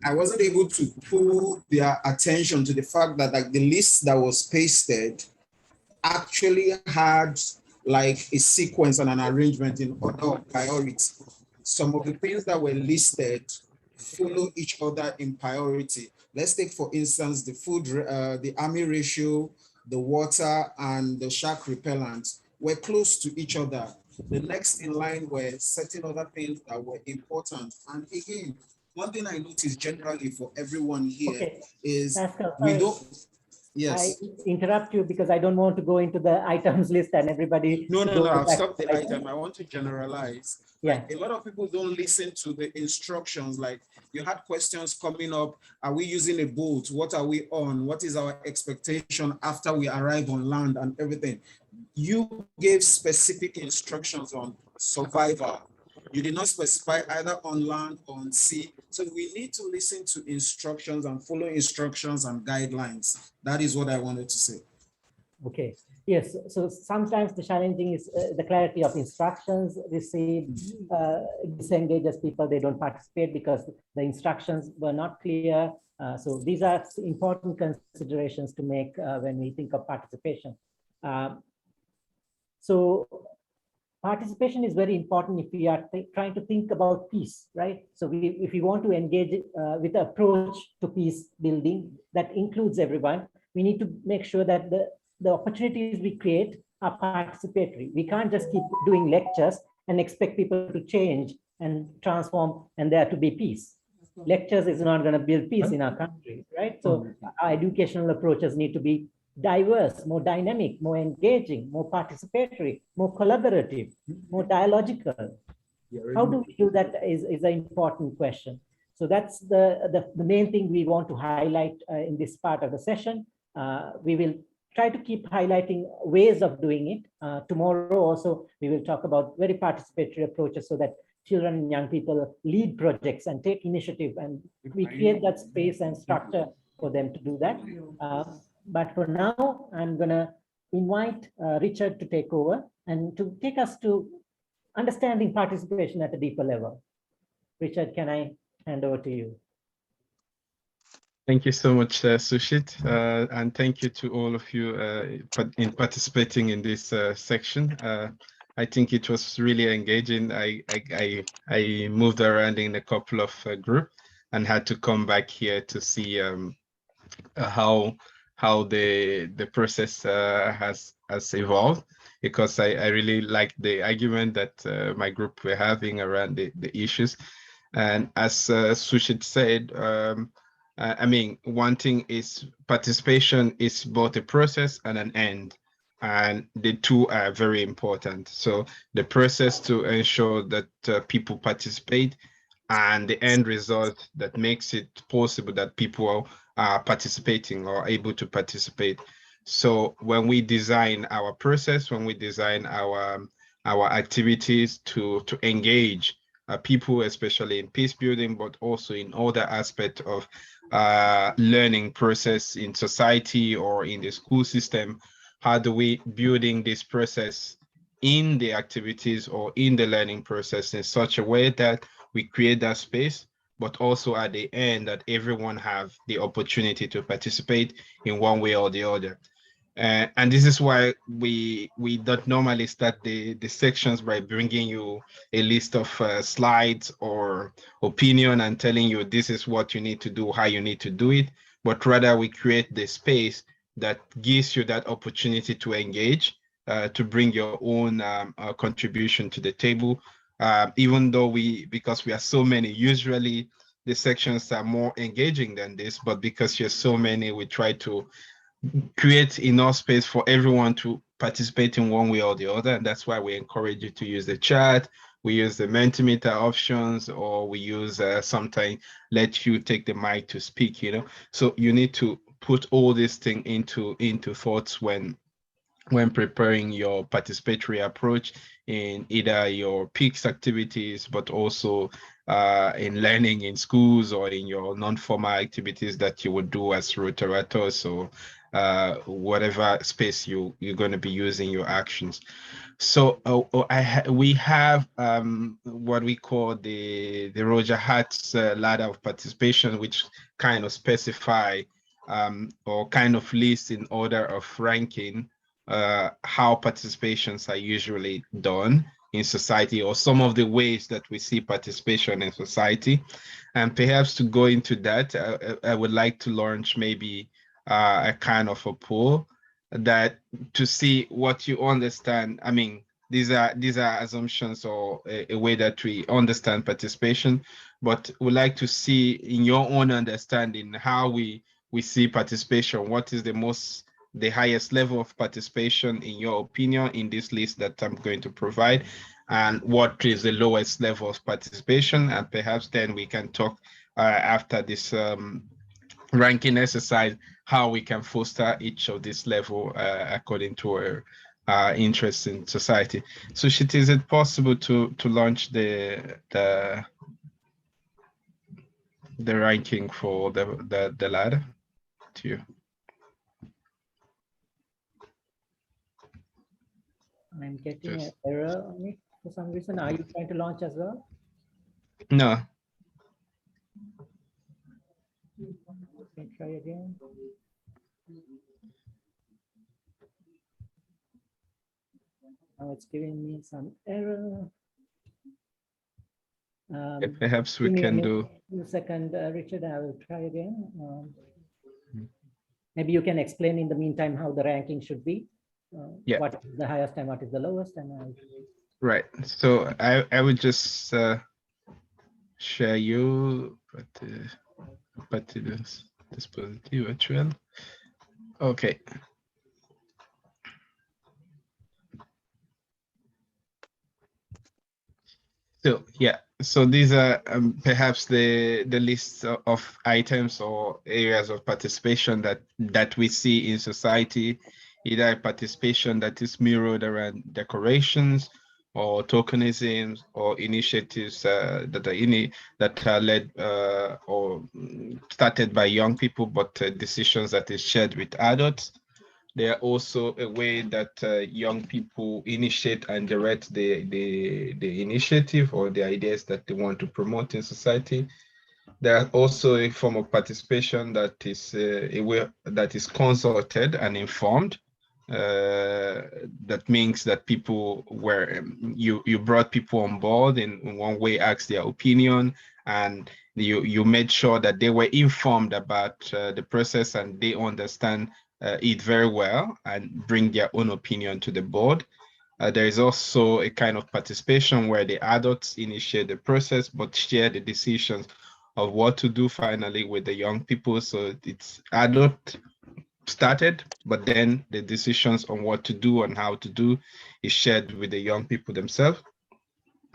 I wasn't able to pull their attention to the fact that, like, the list that was pasted actually had like a sequence and an arrangement in order of priority. Some of the things that were listed follow each other in priority. Let's take, for instance, the food, the army ratio, the water, and the shark repellent were close to each other. The next in line were certain other things that were important. And again, one thing I noticed generally for everyone here is Pascal, we sorry. don't. Yes. I interrupt you because I don't want to go into the items list and everybody. No, go I'll back stop to the item. I want to generalize. Yeah. Like, a lot of people don't listen to the instructions. Like, you had questions coming up. Are we using a boat? What are we on? What is our expectation after we arrive on land and everything? You gave specific instructions on survival. You did not specify either on land or on sea. So we need to listen to instructions and follow instructions and guidelines. That is what I wanted to say. Okay. Yes. So sometimes the challenging is the clarity of instructions received. Disengages people, they don't participate because the instructions were not clear. So these are important considerations to make when we think of participation. So participation is very important if we are trying to think about peace, right? So if we want to engage with the approach to peace building that includes everyone, we need to make sure that the opportunities we create are participatory. We can't just keep doing lectures and expect people to change and transform and there to be peace. Lectures is not going to build peace in our country, right? So our educational approaches need to be diverse, more dynamic, more engaging, more participatory, more collaborative, more dialogical. How do we do that is an important question. So that's the main thing we want to highlight in this part of the session. We will try to keep highlighting ways of doing it. Tomorrow also, we will talk about very participatory approaches so that children and young people lead projects and take initiative, and we create that space and structure for them to do that. But for now, I'm going to invite Richard to take over and to take us to understanding participation at a deeper level. Richard, can I hand over to you? Thank you so much, Sushit, and thank you to all of you in participating in this section. I think it was really engaging. I moved around in a couple of groups and had to come back here to see how the process has evolved, because I really like the argument that my group were having around the issues. And as Sushit said, I mean, one thing is participation is both a process and an end, and the two are very important. So the process to ensure that people participate, and the end result that makes it possible that people are participating or able to participate. So when we design our process, when we design our activities to engage people, especially in peace building, but also in other aspects of learning process in society or in the school system, how do we building this process in the activities or in the learning process in such a way that we create that space, but also at the end that everyone have the opportunity to participate in one way or the other. And this is why we don't normally start the sections by bringing you a list of slides or opinion and telling you this is what you need to do, how you need to do it, but rather we create the space that gives you that opportunity to engage, to bring your own contribution to the table. Even though because we are so many, usually the sections are more engaging than this, but because you're so many, we try to create enough space for everyone to participate in one way or the other. And that's why we encourage you to use the chat. We use the Mentimeter options, or we use sometimes let you take the mic to speak, you know. So you need to put all this thing into thoughts when preparing your participatory approach in either your PEACE activities, but also in learning in schools or in your non-formal activities that you would do as rotarators, or whatever space you're going to be using your actions. So we have what we call the Roger Hart's ladder of participation, which kind of specify or kind of list in order of ranking how participations are usually done in society, or some of the ways that we see participation in society. And perhaps to go into that, I would like to launch maybe a kind of a poll that to see what you understand. I mean, these are assumptions or a way that we understand participation, but we'd like to see in your own understanding how we see participation. What is the highest level of participation in your opinion in this list that I'm going to provide, and what is the lowest level of participation? And perhaps then we can talk after this ranking exercise how we can foster each of this level according to our interest in society. So Shit, is it possible to launch the ranking for the ladder to you? I'm getting an error on it for some reason. Are you trying to launch as well? No. Let me try again. Now it's giving me some error. Perhaps we can do. Second, Richard, I will try again. Maybe you can explain in the meantime how the ranking should be. Yeah. What is the highest and what is the lowest? And Right. So I would just share you dispositivo actual. Okay. So yeah, so these are perhaps the list of items or areas of participation that we see in society, either participation that is mirrored around decorations or tokenism or initiatives that are led or started by young people, but decisions that is shared with adults. They are also a way that young people initiate and direct the initiative or the ideas that they want to promote in society. There are also a form of participation that is a way that is consulted and informed. That means that people were you brought people on board in one way, asked their opinion, and you made sure that they were informed about the process and they understand it very well and bring their own opinion to the board. There is also a kind of participation where the adults initiate the process but share the decisions of what to do finally with the young people. So it's adult started, but then the decisions on what to do and how to do is shared with the young people themselves.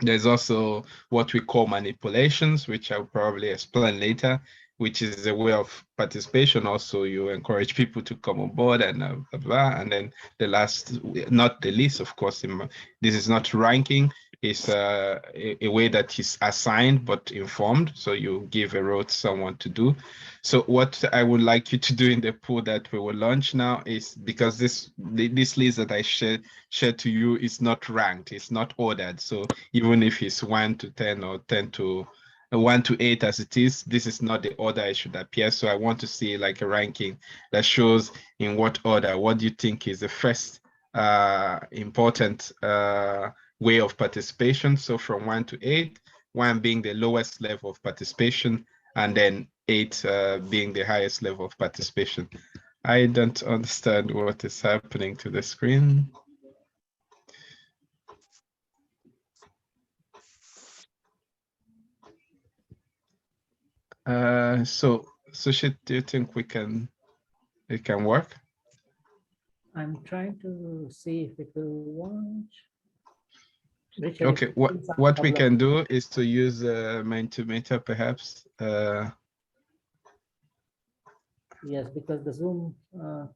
There's also what we call manipulations, which I'll probably explain later, which is a way of participation. Also, you encourage people to come on board and blah, blah. And then the last, not the least, of course, this is not ranking. It's a way that is assigned but informed. So you give a role to someone to do. So what I would like you to do in the pool that we will launch now is, because this list that I shared to you is not ranked, it's not ordered. So even if it's 1 to 10 or 10 to 1 to 8 as it is, this is not the order it should appear. So I want to see like a ranking that shows in what order. What do you think is the first important way of participation? So from 1 to 8, 1 being the lowest level of participation, and then 8 being the highest level of participation. I don't understand what is happening to the screen. So Sushit, do you think it can work? I'm trying to see if it will launch. Richard, Okay, what we can do is to use Mentimeter perhaps. Yes, because the Zoom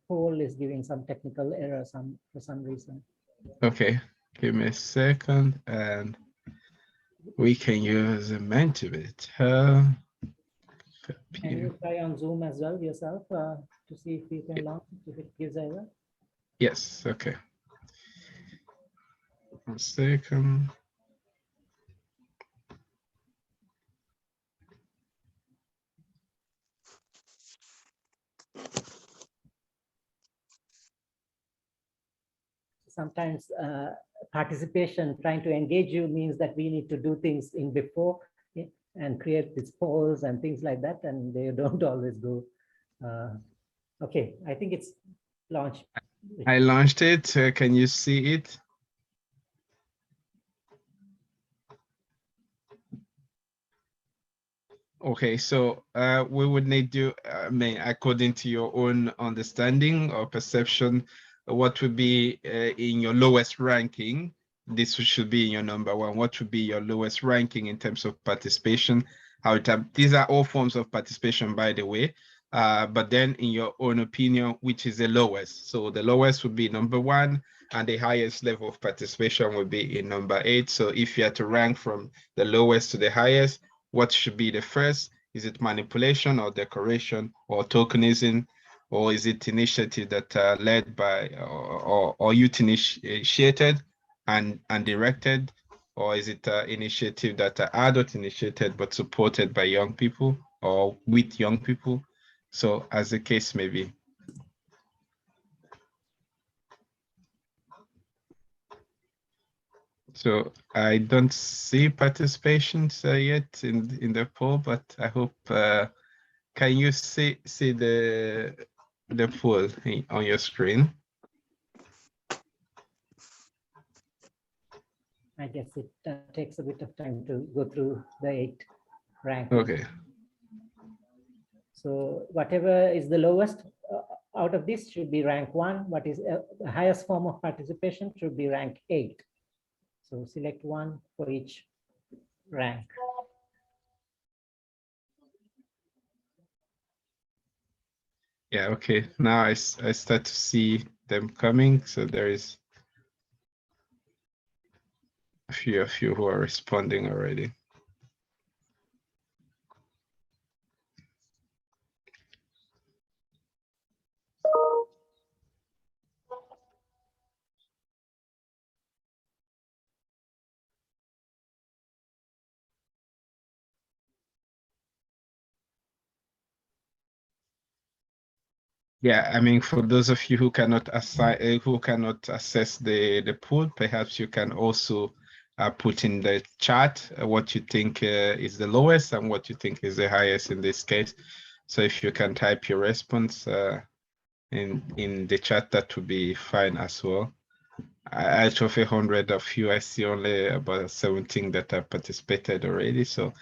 poll is giving some technical error for some reason. Okay, give me a second, and we can use a Mentimeter. Can you try on Zoom as well yourself to see if you can launch it, if it gives error? Yes, okay. 1 second. Sometimes participation, trying to engage you means that we need to do things in before and create these polls and things like that, and they don't always go. Okay, I think it's launched. I launched it. Can you see it? Okay, so we would need you, I mean, according to your own understanding or perception, what would be in your lowest ranking? This should be in your number one. What would be your lowest ranking in terms of participation? These are all forms of participation, by the way. But then in your own opinion, which is the lowest? So the lowest would be number one, and the highest level of participation would be in number 8. So if you had to rank from the lowest to the highest, what should be the first? Is it manipulation or decoration or tokenism, or is it initiative that are led by or youth initiated and directed, or is it initiative that are adult initiated but supported by young people or with young people? So as the case may be. So I don't see participations yet in the poll, but I hope can you see the poll on your screen? I guess it takes a bit of time to go through the 8 rank. Okay. So whatever is the lowest out of this should be rank 1. What is the highest form of participation should be rank 8. So select 1 for each rank. Yeah, okay. Now I start to see them coming. So there is a few of you who are responding already. Yeah, I mean, for those of you who cannot access the pool, perhaps you can also put in the chat what you think is the lowest and what you think is the highest in this case. So if you can type your response in the chat, that would be fine as well. Out of 100 of you, I see only about 17 that have participated already. So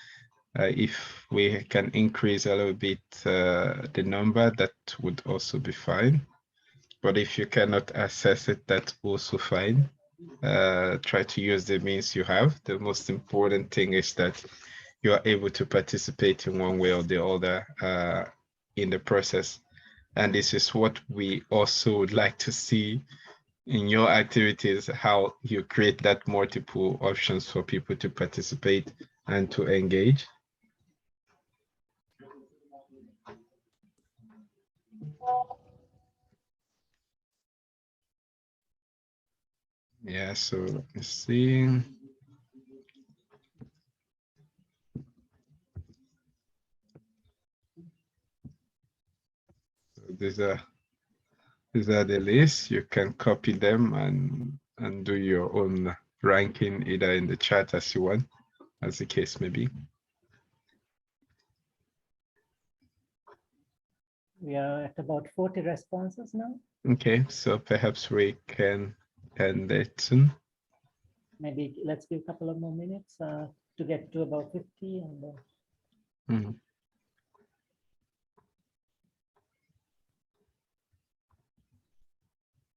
if we can increase a little bit the number, that would also be fine. But if you cannot access it, that's also fine. Try to use the means you have. The most important thing is that you are able to participate in one way or the other in the process. And this is what we also would like to see in your activities, how you create that multiple options for people to participate and to engage. Yeah, so let's see. So these are the lists. You can copy them and do your own ranking either in the chat as you want, as the case may be. We are at about 40 responses now. Okay, so perhaps we can end it soon. Maybe let's give a couple of more minutes to get to about 50. And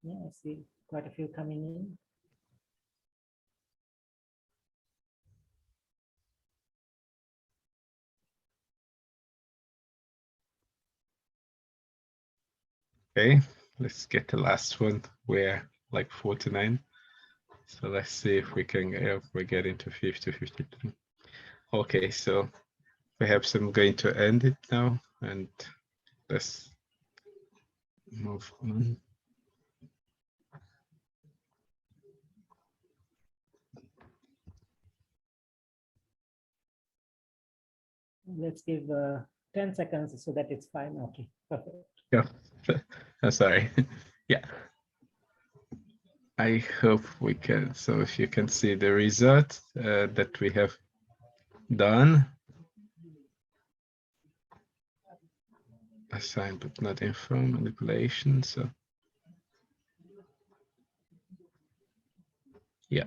yeah, I see quite a few coming in. Okay, let's get the last one. We're like 49. So let's see if we can get into 50, 52. Okay, so perhaps I'm going to end it now and let's move on. Let's give 10 seconds so that it's fine. Okay, perfect. Yeah, I'm sorry. Yeah. I hope we can. So if you can see the result that we have done. Assigned but not informed manipulation. So yeah.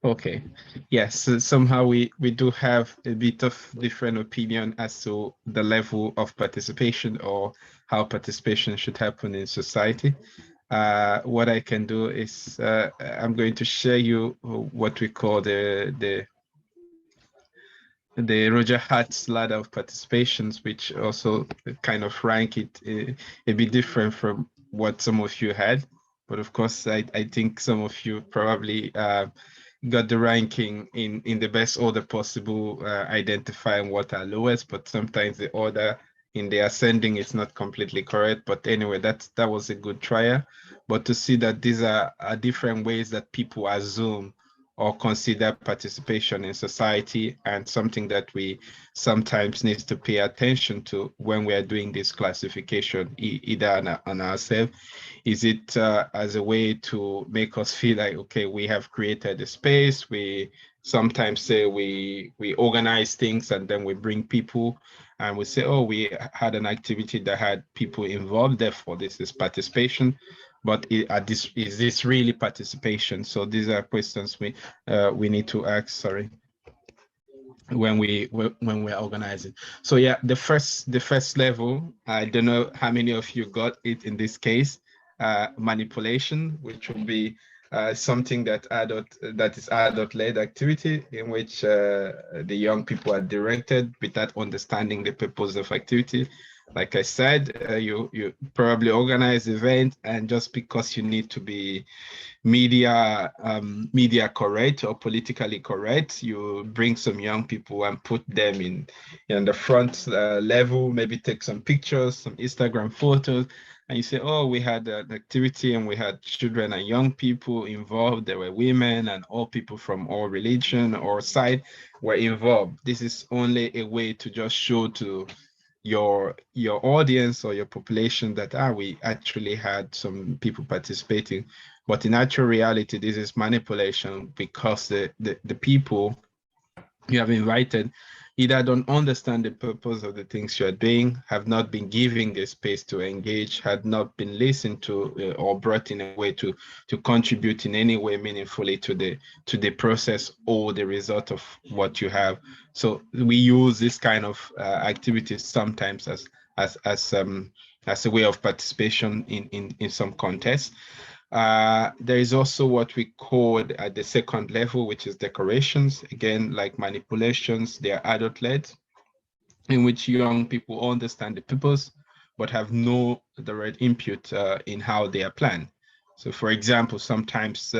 Okay. Yes, so somehow we do have a bit of different opinion as to the level of participation or how participation should happen in society. What I can do is I'm going to share you what we call the Roger Hart's ladder of participations, which also kind of rank it a bit different from what some of you had. But of course, I think some of you probably got the ranking in the best order possible, identifying what are lowest, but sometimes the order in the ascending is not completely correct. But anyway, that was a good trial. But to see that these are different ways that people assume or consider participation in society, and something that we sometimes need to pay attention to when we are doing this classification, either on ourselves. Is it as a way to make us feel like, okay, we have created a space? We sometimes say we organize things and then we bring people and we say, oh, we had an activity that had people involved, therefore this is participation. But is this really participation? So these are questions we need to ask. Sorry, when we're organizing. So yeah, the first level. I don't know how many of you got it in this case. Manipulation, which will be something that is adult-led activity in which the young people are directed without understanding the purpose of activity. Like I said, you probably organize event, and just because you need to be media correct or politically correct, you bring some young people and put them in the front level, maybe take some pictures, some Instagram photos, and you say, oh, we had an activity and we had children and young people involved. There were women and all people from all religion or side were involved. This is only a way to just show to your audience or your population that we actually had some people participating. But in actual reality, this is manipulation, because the people you have invited either don't understand the purpose of the things you're doing, have not been given the space to engage, had not been listened to or brought in a way to contribute in any way meaningfully to the process or the result of what you have. So we use this kind of activities sometimes as a way of participation in some contests. There is also what we call at the second level, which is decorations. Again, like manipulations, they are adult-led, in which young people understand the purpose, but have no direct input in how they are planned. So for example, sometimes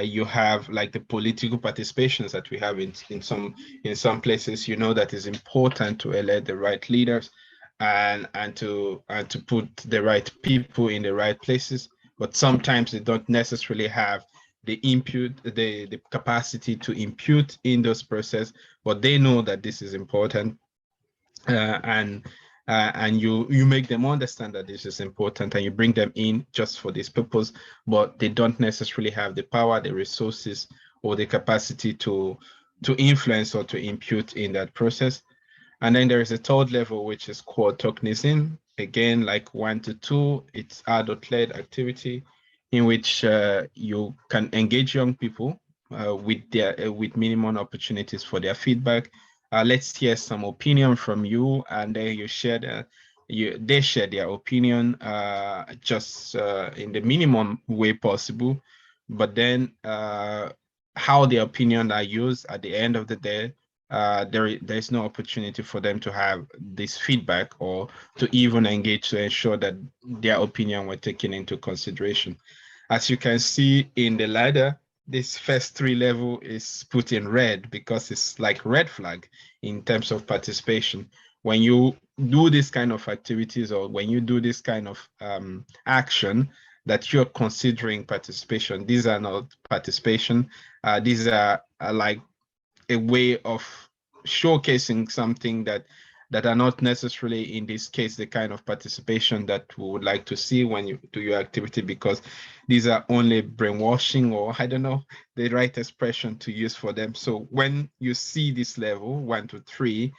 you have like the political participations that we have in some places, that is important to elect the right leaders and to put the right people in the right places. But sometimes they don't necessarily have the input, the capacity to impute in those processes, but they know that this is important. And you make them understand that this is important, and you bring them in just for this purpose, but they don't necessarily have the power, the resources, or the capacity to influence or to impute in that process. And then there is a third level, which is called tokenism. Again, like 1 to 2, it's adult-led activity in which you can engage young people with minimum opportunities for their feedback. Let's hear some opinion from you, and then you share they share their opinion just in the minimum way possible. But then how the opinion are used at the end of the day, there's no opportunity for them to have this feedback or to even engage to ensure that their opinion were taken into consideration. As you can see in the ladder, this first 3 level is put in red because it's like red flag in terms of participation. When you do this kind of activities, or when you do this kind of action that you're considering participation, these are not participation. These are like a way of showcasing something that that are not necessarily, in this case, the kind of participation that we would like to see when you do your activity, because these are only brainwashing, or I don't know the right expression to use for them. So when you see this level 1 to 3,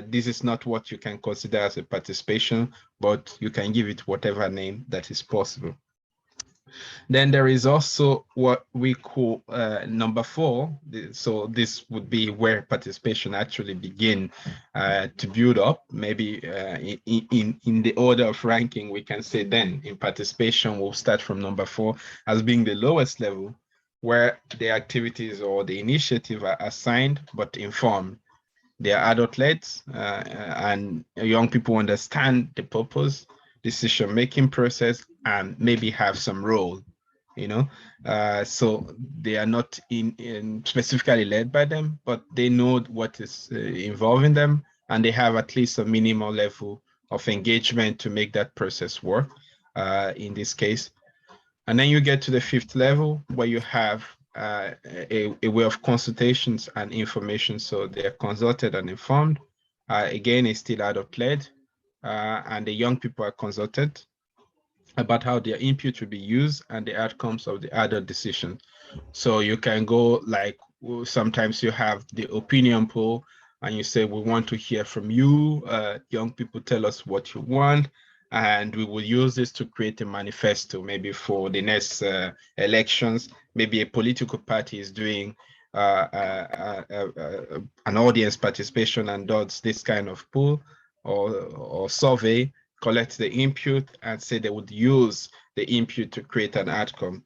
this is not what you can consider as a participation, but you can give it whatever name that is possible. Then there is also what we call number 4. So this would be where participation actually begin to build up. Maybe in the order of ranking, we can say then in participation, we'll start from number 4 as being the lowest level, where the activities or the initiative are assigned but informed. They are adult-led, and young people understand the purpose, decision-making process, and maybe have some role, so they are not in specifically led by them, but they know what is involving them, and they have at least a minimal level of engagement to make that process work, in this case. And then you get to the 5th level, where you have a way of consultations and information. So they are consulted and informed. Again, it's still adult-led, and the young people are consulted about how their input will be used and the outcomes of the adult decision. So you can go like, sometimes you have the opinion poll and you say, we want to hear from you. Young people, tell us what you want. And we will use this to create a manifesto, maybe for the next elections. Maybe a political party is doing an audience participation and does this kind of poll or survey, collect the input, and say they would use the input to create an outcome.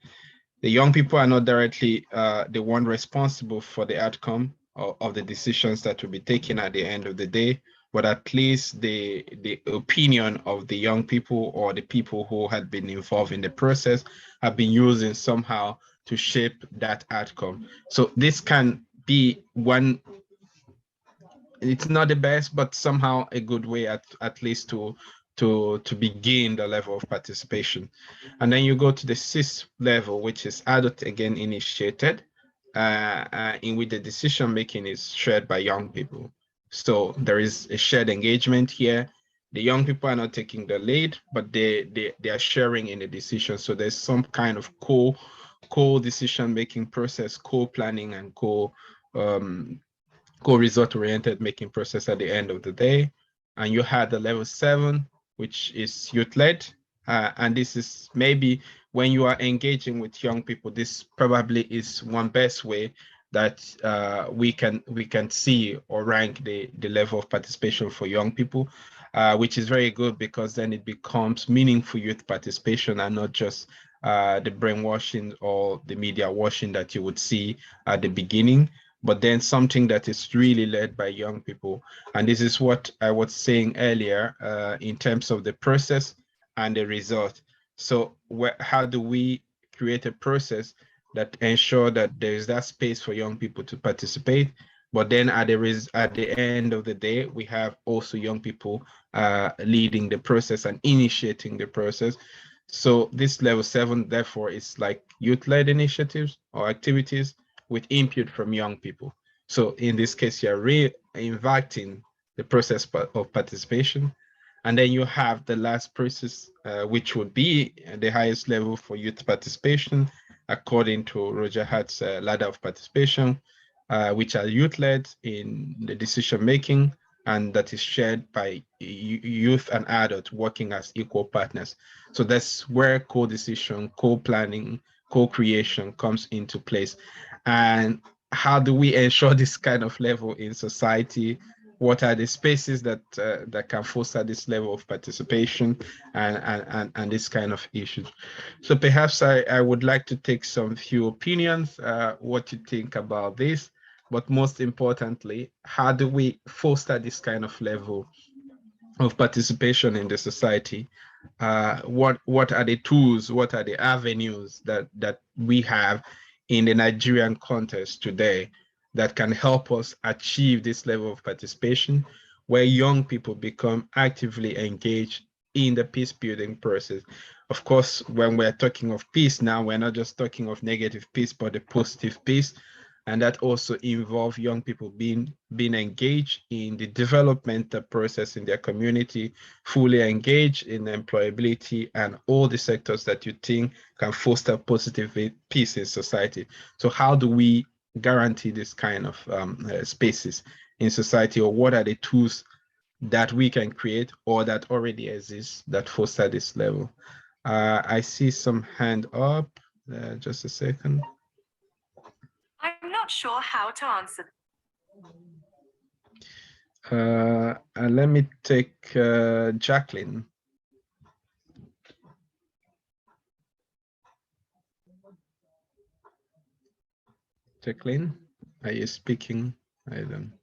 The young people are not directly the one responsible for the outcome of the decisions that will be taken at the end of the day, but at least the opinion of the young people or the people who had been involved in the process have been using somehow to shape that outcome. So this can be one, it's not the best, but somehow a good way at least to begin the level of participation. And then you go to the 6th level, which is adult again initiated, in which the decision making is shared by young people. So there is a shared engagement here. The young people are not taking the lead, but they are sharing in the decision. So there's some kind of co-decision making process, co-planning, and co-result oriented making process at the end of the day. And you had the level 7, which is youth-led. And this is maybe when you are engaging with young people, this probably is one best way that we can see or rank the level of participation for young people, which is very good, because then it becomes meaningful youth participation and not just the brainwashing or the media washing that you would see at the beginning, but then something that is really led by young people. And this is what I was saying earlier in terms of the process and the result. So how do we create a process that ensure that there is that space for young people to participate, but then at the end of the day, we have also young people leading the process and initiating the process. So this level 7, therefore, is like youth-led initiatives or activities with input from young people. So in this case, you're reinviting the process of participation. And then you have the last process, which would be the highest level for youth participation, according to Roger Hart's ladder of participation, which are youth-led in the decision-making, and that is shared by youth and adults working as equal partners. So that's where co-decision, co-planning, co-creation comes into place. And how do we ensure this kind of level in society? What are the spaces that can foster this level of participation and this kind of issues? So perhaps I would like to take some few opinions, what you think about this, but most importantly, how do we foster this kind of level of participation in the society? What are the tools, what are the avenues that we have in the Nigerian context today that can help us achieve this level of participation, where young people become actively engaged in the peace building process? Of course, when we're talking of peace now, we're not just talking of negative peace, but the positive peace. and that also involve young people being engaged in the development process in their community, fully engaged in employability and all the sectors that you think can foster positive peace in society. So how do we guarantee this kind of spaces in society, or what are the tools that we can create or that already exist that foster this level? I see some hand up. Just a second. I'm not sure how to answer. Let me take Jacqueline. Jacqueline, are you speaking? I don't.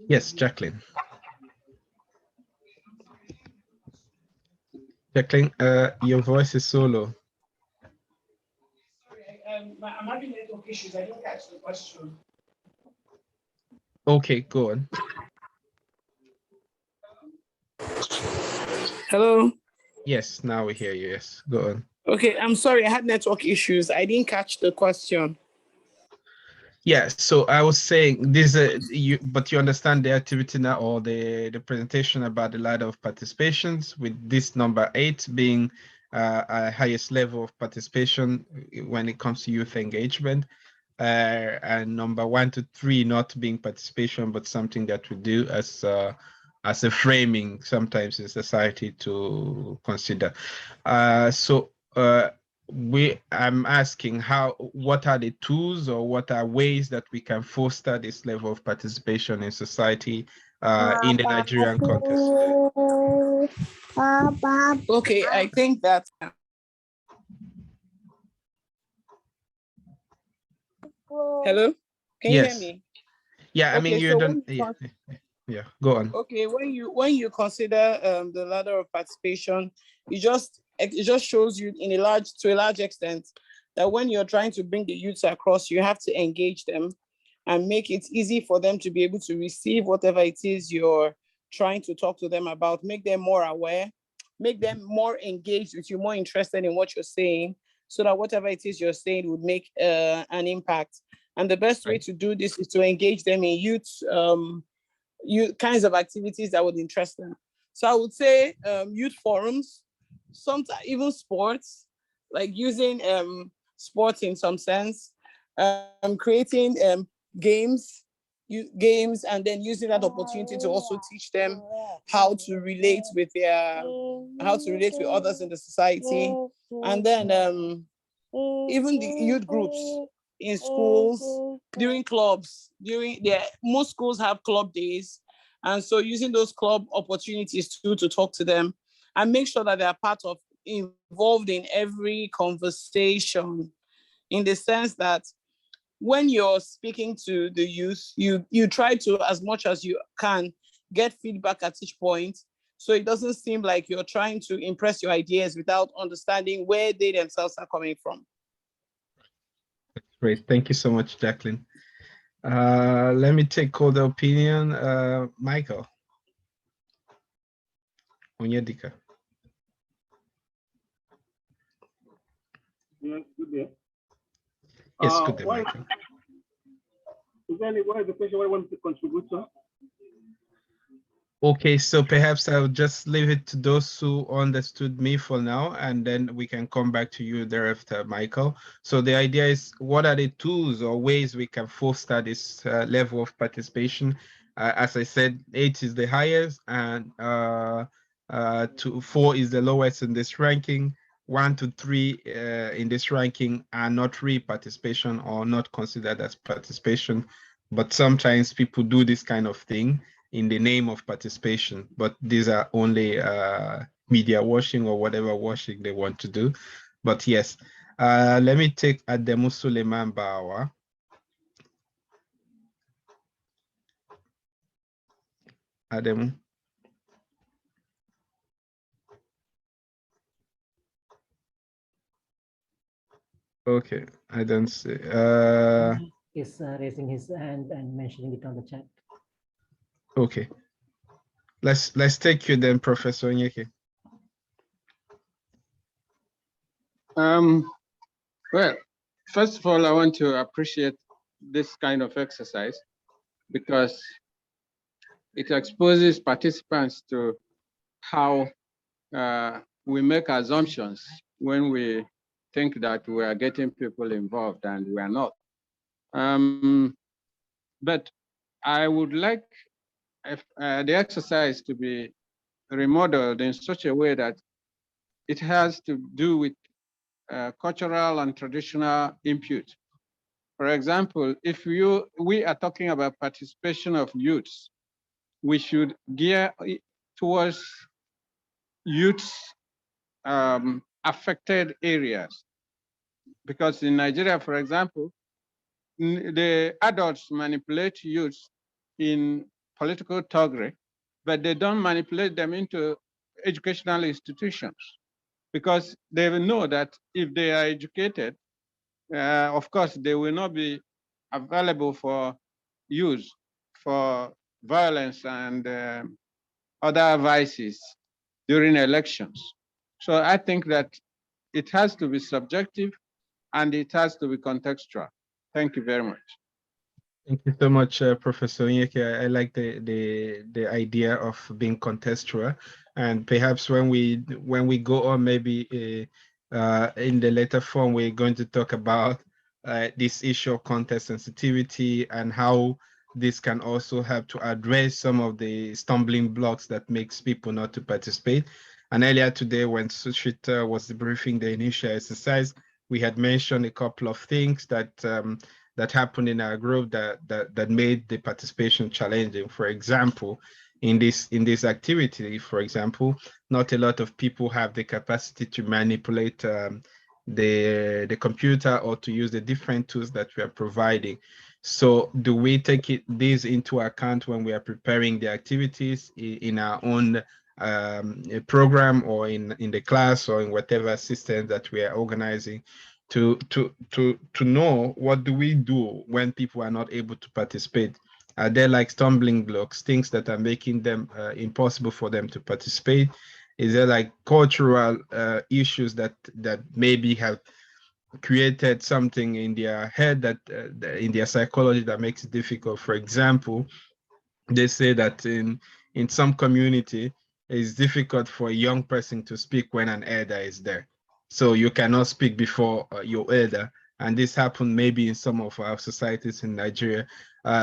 Yes, Jacqueline. Jacqueline, your voice is so low. Sorry, I'm having network issues. I didn't catch the question. Okay, go on. Hello. Yes, now we hear you. Yes, go on. Okay, I'm sorry. I had network issues. I didn't catch the question. Yeah, so I was saying this, but you understand the activity now, or the presentation about the ladder of participations, with this number 8 being a highest level of participation when it comes to youth engagement, and number 1 to 3 not being participation, but something that we do as a framing sometimes in society to consider. I'm asking what are the tools or what are ways that we can foster this level of participation in society in the Nigerian context? Okay, I think that. Hello, can you hear me? Yeah, I mean, you don't. Yeah, go on. Okay, when you consider the ladder of participation, it just shows you to a large extent that when you're trying to bring the youths across, you have to engage them and make it easy for them to be able to receive whatever it is you're trying to talk to them about, make them more aware, make them more engaged with you, more interested in what you're saying, so that whatever it is you're saying would make an impact. And the best way to do this is to engage them in youth kinds of activities that would interest them. So I would say youth forums, sometimes even sports, like using sports in some sense, creating games, and then using that opportunity to also teach them how to relate with others in the society. And then even the youth groups in schools, during clubs, most schools have club days. And so using those club opportunities to talk to them and make sure that they are involved in every conversation, in the sense that when you're speaking to the youth, you try to, as much as you can, get feedback at each point. So it doesn't seem like you're trying to impress your ideas without understanding where they themselves are coming from. Great. Thank you so much, Jacqueline. Let me take all the opinion. Michael Onyedika. Yeah, good day. Yes, good day, Michael. What is the question? What I want to contribute to? Okay, so perhaps I'll just leave it to those who understood me for now, and then we can come back to you thereafter, Michael. So the idea is, what are the tools or ways we can foster this level of participation? As I said, 8 is the highest, and 4 is the lowest in this ranking. 1 to 3 in this ranking are not really participation or not considered as participation, but sometimes people do this kind of thing in the name of participation, but these are only media washing or whatever washing they want to do. But yes, let me take Ademu Suleiman Bawa. Ademu. Okay, I don't see. He's raising his hand and mentioning it on the chat. Okay. Let's take you then, Professor Onyeke. Well, first of all, I want to appreciate this kind of exercise because it exposes participants to how we make assumptions when we think that we are getting people involved and we are not. But I would like the exercise to be remodeled in such a way that it has to do with cultural and traditional input. For example, if we are talking about participation of youths, we should gear towards youths affected areas. Because in Nigeria, for example, the adults manipulate youths in political thuggery, but they don't manipulate them into educational institutions because they will know that if they are educated, of course, they will not be available for use for violence and other vices during elections. So I think that it has to be subjective and it has to be contextual. Thank you very much. Thank you so much, Professor Onyeke. I like the idea of being contextual, and perhaps when we go on, maybe in the later form, we're going to talk about this issue of context sensitivity and how this can also help to address some of the stumbling blocks that makes people not to participate. And earlier today, when Sushita was briefing the initial exercise, we had mentioned a couple of things that that happened in our group that made the participation challenging. For example, in this activity, for example, not a lot of people have the capacity to manipulate the computer or to use the different tools that we are providing. So do we take these into account when we are preparing the activities in our own program or in the class or in whatever system that we are organizing? To know what do we do when people are not able to participate? Are there like stumbling blocks, things that are making them impossible for them to participate? Is there like cultural issues that maybe have created something in their head that in their psychology that makes it difficult? For example, they say that in some community, it's difficult for a young person to speak when an elder is there. So you cannot speak before your elder. And this happened maybe in some of our societies in Nigeria.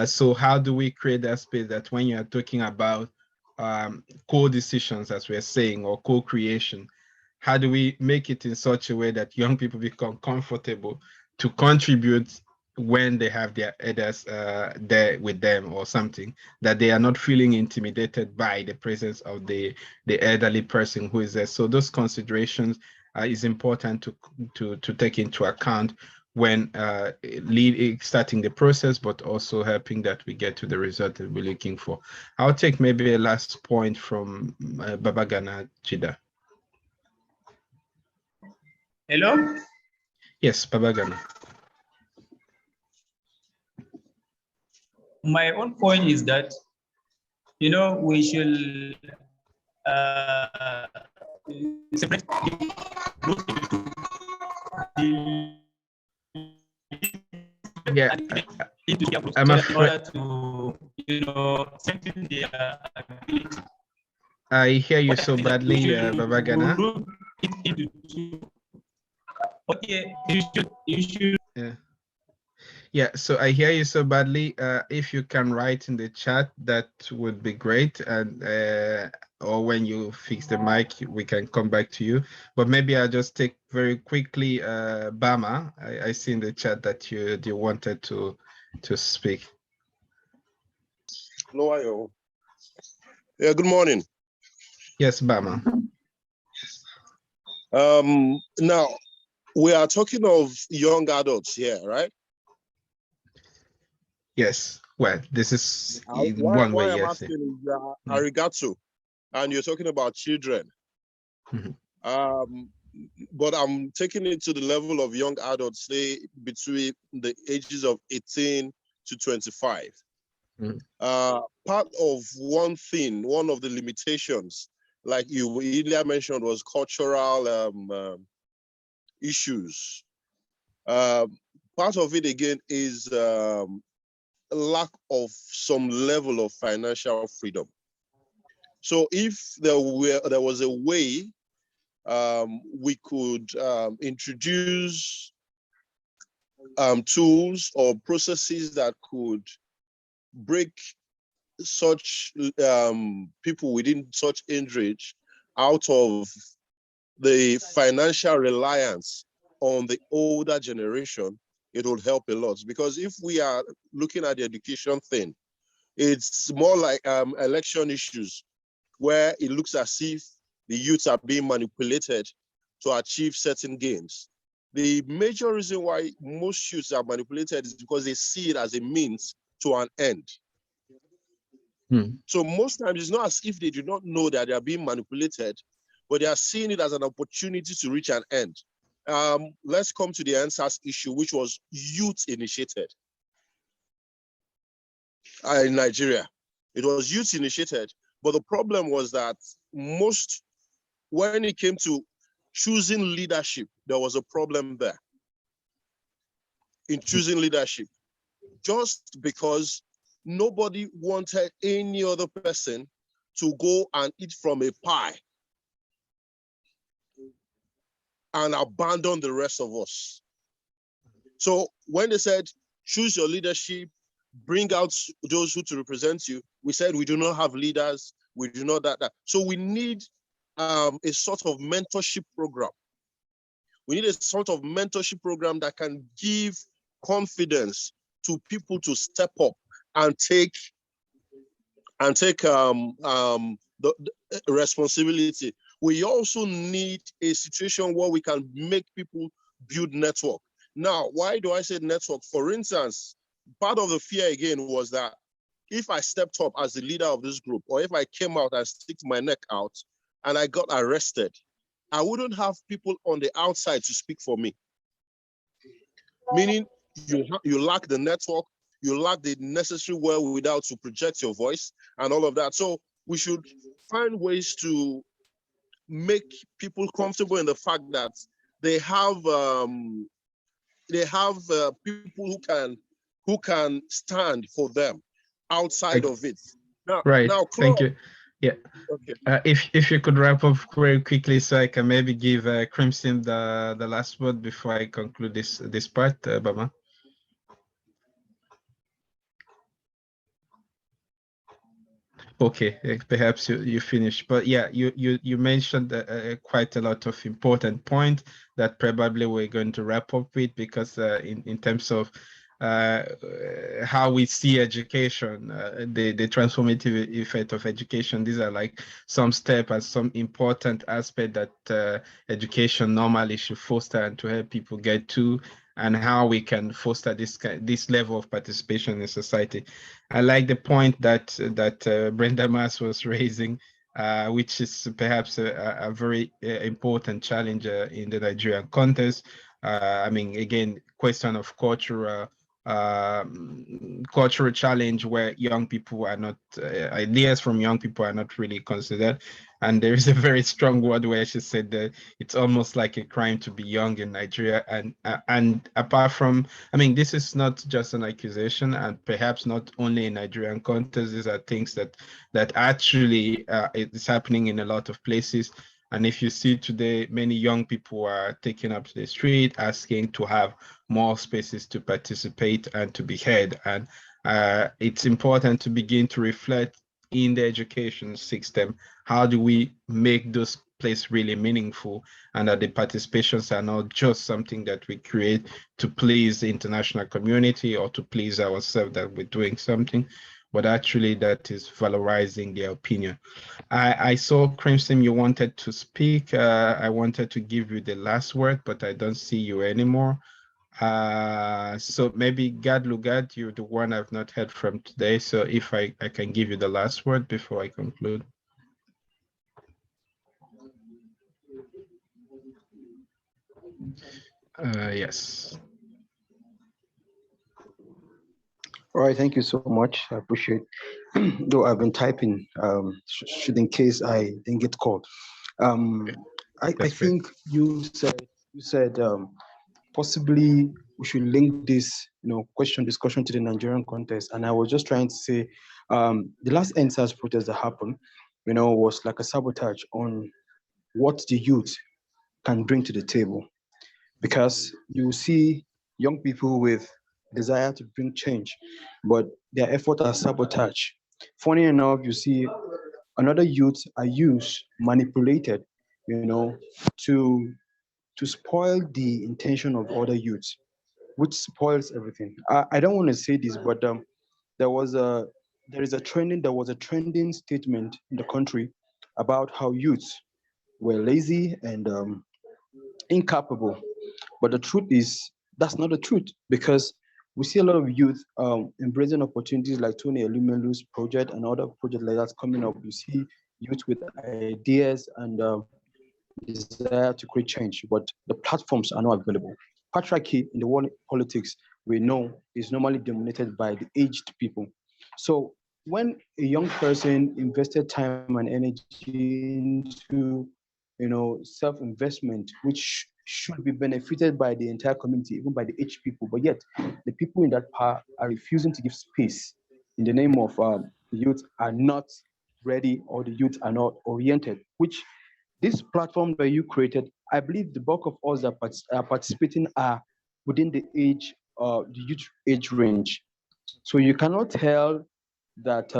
So how do we create that space that when you are talking about co-decisions, as we're saying, or co-creation, how do we make it in such a way that young people become comfortable to contribute when they have their elders there with them or something, that they are not feeling intimidated by the presence of the elderly person who is there? So those considerations is important to take into account when starting the process, but also helping that we get to the result that we're looking for. I'll take maybe a last point from Babagana Chida. Hello? Yes, Babagana. My own point is that, we should separate yeah, I'm afraid. Strengthen their ability. I hear you so badly, Babagana. Okay, you should. Yeah, so I hear you so badly. If you can write in the chat, that would be great. And or when you fix the mic, we can come back to you. But maybe I'll just take very quickly, Bama. I see in the chat that you wanted to speak. Hello. Yeah, good morning. Yes, Bama. Now, we are talking of young adults here, right? Yes. Well, this is why one way, I'm yes. asking is arigato, and you're talking about children. But I'm taking it to the level of young adults, say between the ages of 18 to 25. Part of one of the limitations, like you earlier mentioned, was cultural issues. Part of it again is lack of some level of financial freedom. So if there was a way we could introduce tools or processes that could break such people within such age range out of the financial reliance on the older generation, it will help a lot. Because if we are looking at the education thing, it's more like election issues, where it looks as if the youths are being manipulated to achieve certain gains. The major reason why most youths are manipulated is because they see it as a means to an end. So most times it's not as if they do not know that they are being manipulated, but they are seeing it as an opportunity to reach an end. Let's come to the answers issue, which was youth initiated in Nigeria. It was youth initiated, but the problem was that when it came to choosing leadership, there was a problem there in choosing leadership, just because nobody wanted any other person to go and eat from a pie and abandon the rest of us. So when they said, choose your leadership, bring out those who to represent you, we said we do not have leaders, we do not that. So we need a sort of mentorship program. We need a sort of mentorship program that can give confidence to people to step up and take the responsibility. We also need a situation where we can make people build network. Now, why do I say network? For instance, part of the fear again was that if I stepped up as the leader of this group, or if I came out and stick my neck out and I got arrested, I wouldn't have people on the outside to speak for me. Meaning you lack the network, you lack the necessary wherewithal to project your voice and all of that. So we should find ways to make people comfortable in the fact that they have people who can stand for them outside of it. Now, Thank you. Yeah. Okay. If you could wrap up very quickly, so I can maybe give Crimson the last word before I conclude this part, Baba. Okay, perhaps you finish, but yeah, you mentioned quite a lot of important points that probably we're going to wrap up with, because in terms of how we see education, the transformative effect of education, these are like some steps and some important aspect that education normally should foster and to help people get to, and how we can foster this level of participation in society. I like the point that Brenda Mass was raising, which is perhaps a very important challenge in the Nigerian context. I mean, again, question of cultural challenge, where young people are not, ideas from young people are not really considered. And there is a very strong word where she said that it's almost like a crime to be young in Nigeria. And apart from, I mean, this is not just an accusation, and perhaps not only in Nigerian context. These are things that actually is happening in a lot of places. And if you see today, many young people are taking up the street asking to have more spaces to participate and to be heard. And it's important to begin to reflect in the education system, how do we make those places really meaningful, and that the participations are not just something that we create to please the international community or to please ourselves that we're doing something, but actually that is valorizing their opinion. I saw, Crimson, you wanted to speak. I wanted to give you the last word, but I don't see you anymore. So maybe Gad Lugard, you're the one I've not heard from today. So if I can give you the last word before I conclude. Yes. All right, thank you so much. I appreciate it. Though I've been typing, should in case I didn't get called. I think you said you said possibly we should link this, question discussion to the Nigerian context. And I was just trying to say, the last NSAS protest that happened, was like a sabotage on what the youth can bring to the table. Because you see young people with desire to bring change, but their efforts are sabotaged. Funny enough, you see another youth are used, manipulated, to spoil the intention of other youths, which spoils everything. I don't want to say this, but there was a there was a trending statement in the country about how youths were lazy and incapable. But the truth is that's not the truth, because we see a lot of youth embracing opportunities like Tony Elumelu's project and other projects like that coming up. You see youth with ideas and desire to create change, but the platforms are not available. Patriarchy in the world politics, we know, is normally dominated by the aged people. So when a young person invested time and energy into, self-investment, which should be benefited by the entire community, even by the aged people, but yet the people in that power are refusing to give space in the name of the youth are not ready or the youth are not oriented, which this platform that you created, I believe the bulk of us that are participating are within the youth age range. So you cannot tell that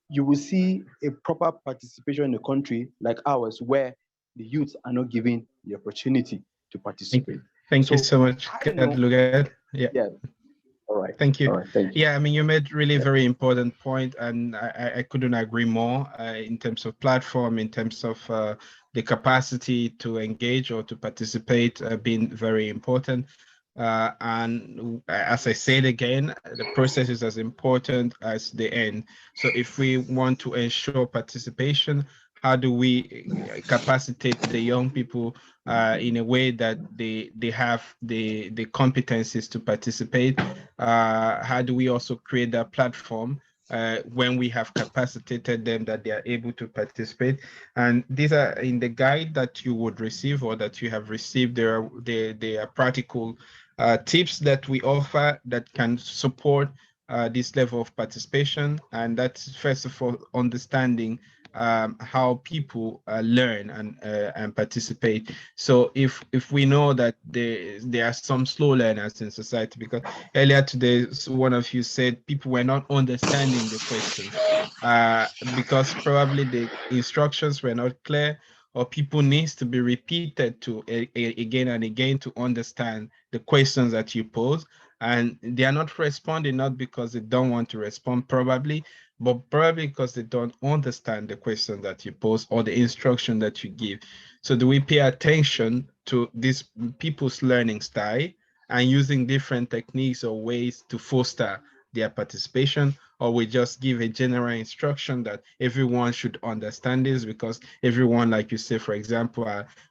you will see a proper participation in a country like ours where the youth are not given the opportunity to participate. Thank you so much, I don't know. Lugard. Yeah. All right. Thank you. All right. Thank you. Yeah, I mean, you made really very important point, and I couldn't agree more in terms of platform, in terms of the capacity to engage or to participate being very important. And as I said again, the process is as important as the end. So if we want to ensure participation, how do we capacitate the young people in a way that they have the competencies to participate? How do we also create that platform when we have capacitated them that they are able to participate? And these are in the guide that you would receive or that you have received. There are practical tips that we offer that can support this level of participation. And that's first of all understanding how people learn and participate. So if we know that there are some slow learners in society, because earlier today one of you said people were not understanding the questions because probably the instructions were not clear, or people needs to be repeated to again and again to understand the questions that you pose. And they are not responding, not because they don't want to respond probably, but probably because they don't understand the question that you pose or the instruction that you give. So do we pay attention to these people's learning style and using different techniques or ways to foster their participation, or we just give a general instruction that everyone should understand this because everyone, like you say, for example,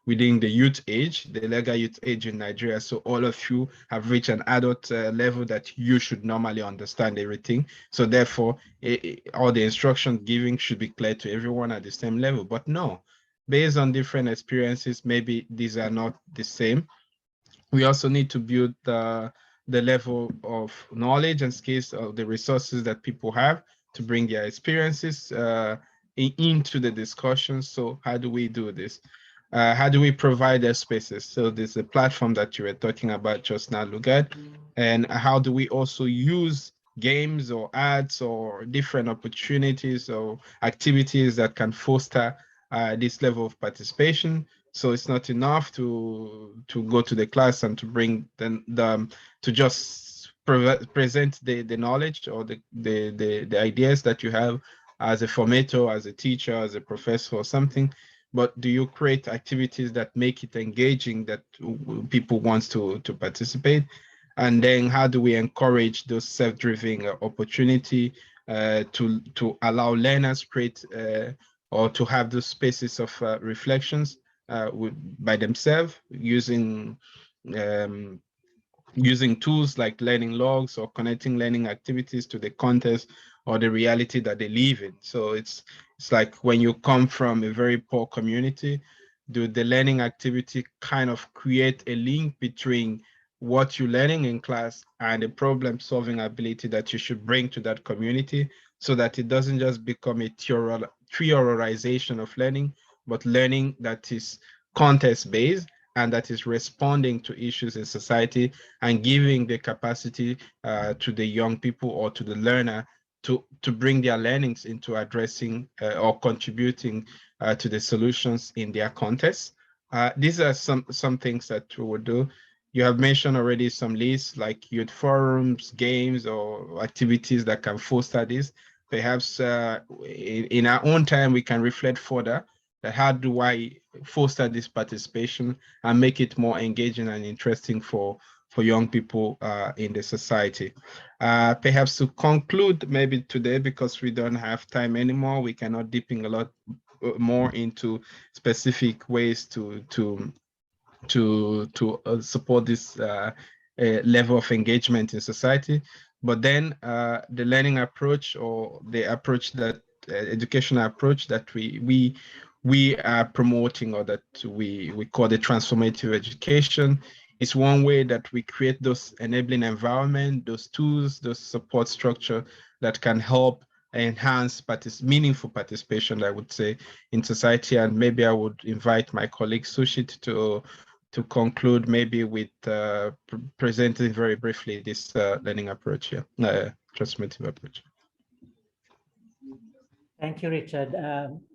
within the youth age, the legal youth age in Nigeria, so all of you have reached an adult level that you should normally understand everything. So therefore, all the instruction giving should be clear to everyone at the same level. But no, based on different experiences, maybe these are not the same. We also need to build the level of knowledge and skills of the resources that people have to bring their experiences into the discussion. So how do we do this? How do we provide their spaces? So there's a platform that you were talking about just now, Lugard. And how do we also use games or ads or different opportunities or activities that can foster this level of participation? So it's not enough to go to the class and to bring to just present the knowledge or the ideas that you have as a formator, as a teacher, as a professor or something. But do you create activities that make it engaging, that people want to participate? And then how do we encourage those self-driven opportunity to allow learners create or to have those spaces of reflections by themselves using using tools like learning logs or connecting learning activities to the context or the reality that they live in. So it's like when you come from a very poor community, do the learning activity kind of create a link between what you're learning in class and the problem solving ability that you should bring to that community, so that it doesn't just become a theorization of learning, but learning that is context based and that is responding to issues in society and giving the capacity to the young people or to the learner to bring their learnings into addressing or contributing to the solutions in their context. These are some things that we would do. You have mentioned already some lists like youth forums, games, or activities that can foster this. Perhaps in our own time, we can reflect further that how do I foster this participation and make it more engaging and interesting for young people in the society. Perhaps to conclude maybe today, because we don't have time anymore, we cannot dip in a lot more into specific ways to support this level of engagement in society. But then the learning approach, or the approach that educational approach that we are promoting, or that we call the transformative education, is one way that we create those enabling environment, those tools, those support structure that can help enhance meaningful participation, I would say, in society. And maybe I would invite my colleague Sushit to conclude maybe with presenting very briefly this learning approach here, transformative approach. Thank you, Richard.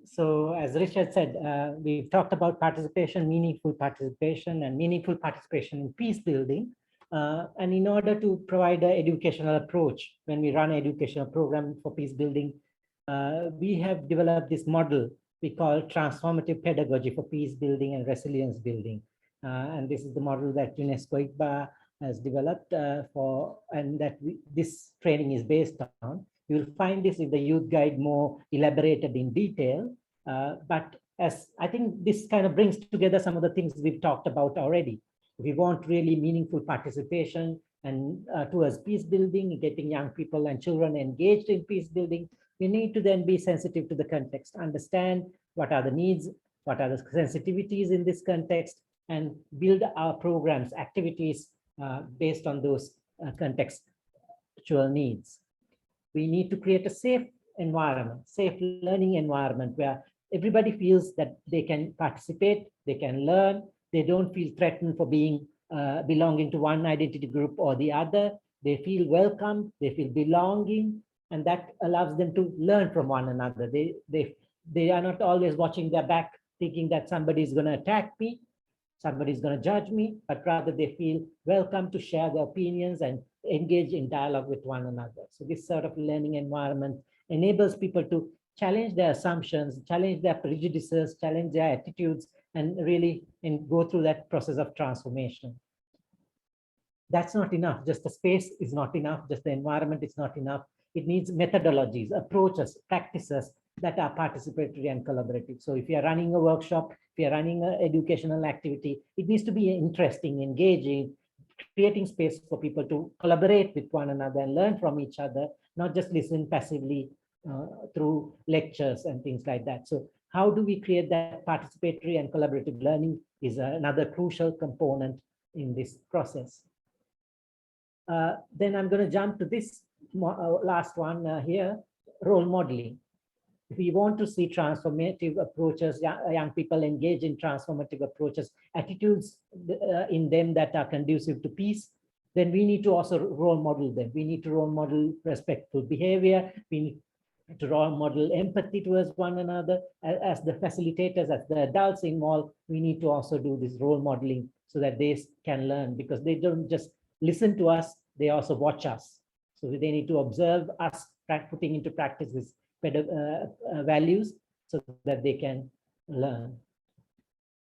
So as Richard said, we've talked about participation, meaningful participation in peace building. And in order to provide an educational approach, when we run an educational program for peace building, we have developed this model we call transformative pedagogy for peace building and resilience building. And this is the model that UNESCO ICBA has developed and that this training is based on. You'll find this in the youth guide more elaborated in detail. But as I think this kind of brings together some of the things we've talked about already. We want really meaningful participation and towards peace building, getting young people and children engaged in peace building. We need to then be sensitive to the context, understand what are the needs, what are the sensitivities in this context, and build our programs, activities based on those contextual needs. We need to create a safe environment, safe learning environment where everybody feels that they can participate, they can learn, they don't feel threatened for being belonging to one identity group or the other. They feel welcome, they feel belonging, and that allows them to learn from one another. They are not always watching their back, thinking that somebody is going to attack me, somebody's going to judge me, but rather they feel welcome to share their opinions and engage in dialogue with one another. So this sort of learning environment enables people to challenge their assumptions, challenge their prejudices, challenge their attitudes, and really go through that process of transformation. That's not enough. Just the space is not enough. Just the environment is not enough. It needs methodologies, approaches, practices that are participatory and collaborative. So if you're running a workshop, if you're running an educational activity, it needs to be interesting, engaging, creating space for people to collaborate with one another and learn from each other, not just listen passively through lectures and things like that. So how do we create that participatory and collaborative learning is another crucial component in this process. Then I'm going to jump to this last one here, role modeling. If we want to see transformative approaches, young people engage in transformative approaches, attitudes in them that are conducive to peace, then we need to also role model them. We need to role model respectful behavior. We need to role model empathy towards one another. As the facilitators, as the adults involved, we need to also do this role modeling so that they can learn, because they don't just listen to us, they also watch us. So they need to observe us putting into practice this values so that they can learn.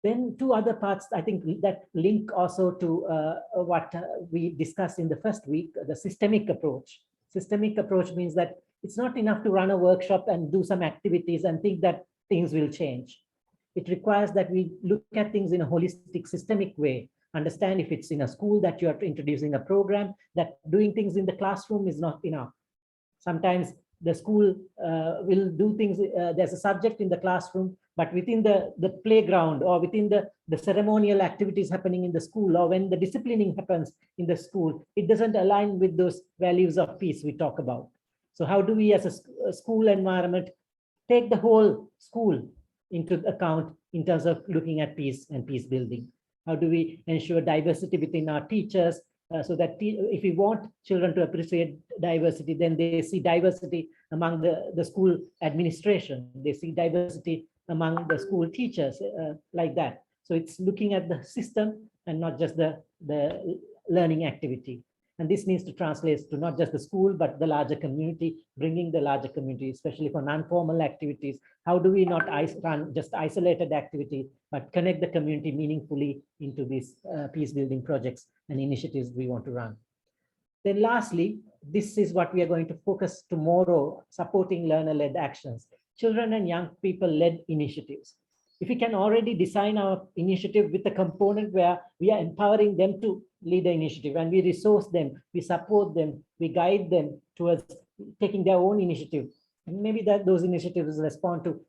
Then two other parts, I think, that link also to what we discussed in the first week, the systemic approach. Systemic approach means that it's not enough to run a workshop and do some activities and think that things will change. It requires that we look at things in a holistic, systemic way. Understand if it's in a school that you are introducing a program, that doing things in the classroom is not enough. Sometimes the school will do things, there's a subject in the classroom, but within the playground or within the ceremonial activities happening in the school, or when the disciplining happens in the school, it doesn't align with those values of peace we talk about. So how do we as a school environment take the whole school into account in terms of looking at peace and peace building? How do we ensure diversity within our teachers, so that if we want children to appreciate diversity, then they see diversity among the school administration, they see diversity among the school teachers, like that. So it's looking at the system and not just the learning activity. And this needs to translate to not just the school, but the larger community, bringing the larger community, especially for non-formal activities. How do we not run just isolated activity, but connect the community meaningfully into these peace building projects and initiatives we want to run? Then lastly, this is what we are going to focus tomorrow, supporting learner-led actions, children and young people-led initiatives. If we can already design our initiative with a component where we are empowering them to lead the initiative, and we resource them, we support them, we guide them towards taking their own initiative. And maybe that those initiatives respond to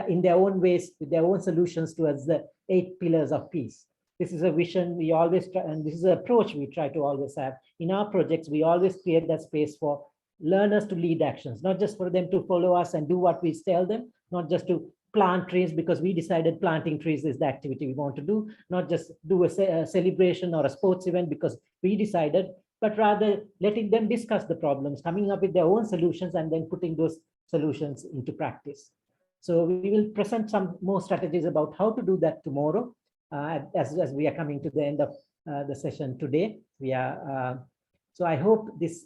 in their own ways, with their own solutions towards the 8 pillars of peace. This is a vision we always try, and this is an approach we try to always have. In our projects, we always create that space for learners to lead actions, not just for them to follow us and do what we tell them, not just to plant trees because we decided planting trees is the activity we want to do, not just do a celebration or a sports event because we decided, but rather letting them discuss the problems, coming up with their own solutions, and then putting those solutions into practice. So we will present some more strategies about how to do that tomorrow, as we are coming to the end of the session today. So I hope this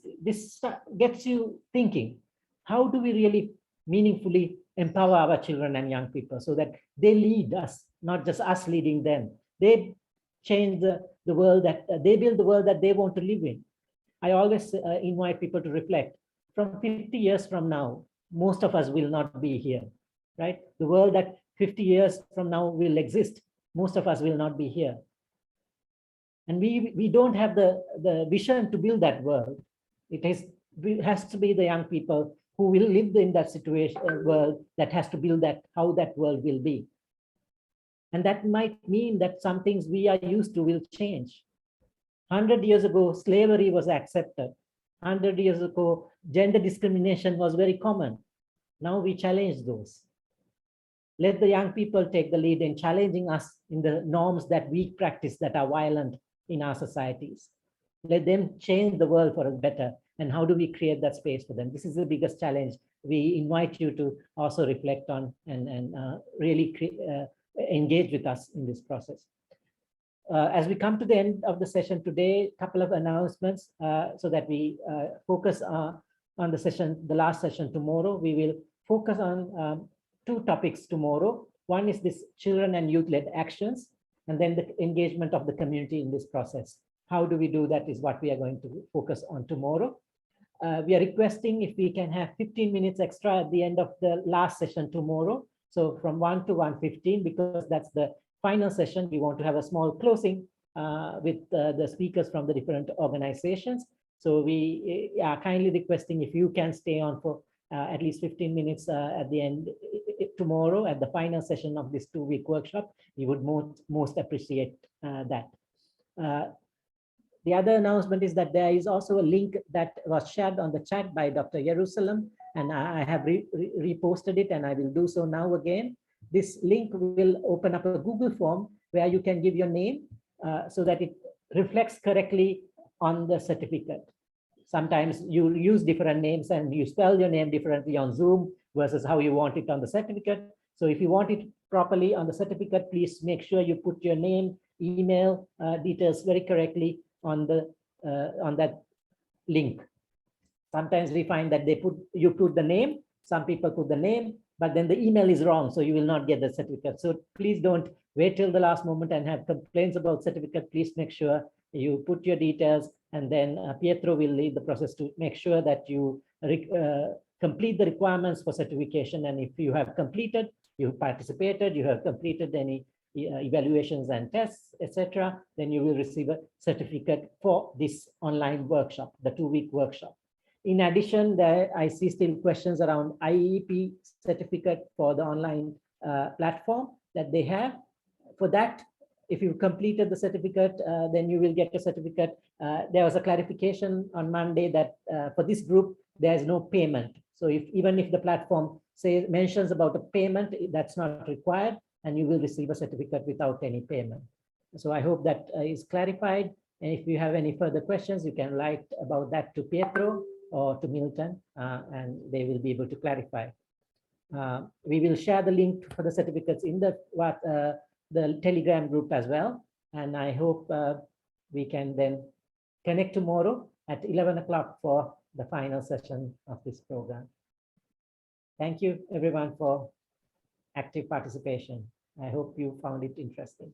gets you thinking, how do we really meaningfully empower our children and young people so that they lead us, not just us leading them. They change the world that they build the world that they want to live in. I always invite people to reflect. From 50 years from now, most of us will not be here, right? The world that 50 years from now will exist, most of us will not be here. And we don't have the vision to build that world. It has to be the young people who will live in that situation world that has to build that, how that world will be. And that might mean that some things we are used to will change. 100 years ago, slavery was accepted. 100 years ago, gender discrimination was very common. Now we challenge those. Let the young people take the lead in challenging us in the norms that we practice that are violent in our societies. Let them change the world for a better. And how do we create that space for them? This is the biggest challenge. We invite you to also reflect on and really engage with us in this process. As we come to the end of the session today, a couple of announcements so that we focus on the session, the last session tomorrow. We will focus on 2 topics tomorrow. One is this children and youth-led actions, and then the engagement of the community in this process. How do we do that is what we are going to focus on tomorrow. We are requesting if we can have 15 minutes extra at the end of the last session tomorrow. So from 1 to 1:15, because that's the final session. We want to have a small closing with the speakers from the different organizations. So we are kindly requesting if you can stay on for at least 15 minutes at the end tomorrow at the final session of this 2-week workshop. We would most appreciate that. The other announcement is that there is also a link that was shared on the chat by Dr. Jerusalem, and I have reposted it, and I will do so now again. This link will open up a Google form where you can give your name so that it reflects correctly on the certificate. Sometimes you use different names and you spell your name differently on Zoom versus how you want it on the certificate. So if you want it properly on the certificate, please make sure you put your name, email details very correctly on that link. Sometimes we find that you put the name, some people put the name, but then the email is wrong, so you will not get the certificate. So please don't wait till the last moment and have complaints about certificate. Please make sure you put your details, and then Pietro will lead the process to make sure that you complete the requirements for certification. And if you have completed, you participated, you have completed any evaluations and tests, etc., then you will receive a certificate for this online workshop, the 2-week workshop. In addition, I see still questions around IEP certificate for the online platform that they have. For that, if you completed the certificate, then you will get a certificate. There was a clarification on Monday that for this group, there is no payment. So even if the platform mentions about a payment, that's not required, and you will receive a certificate without any payment. So I hope that is clarified. And if you have any further questions, you can write about that to Pietro or to Milton, and they will be able to clarify. We will share the link for the certificates in the Telegram group as well. And I hope we can then connect tomorrow at 11 o'clock for the final session of this program. Thank you everyone for active participation. I hope you found it interesting.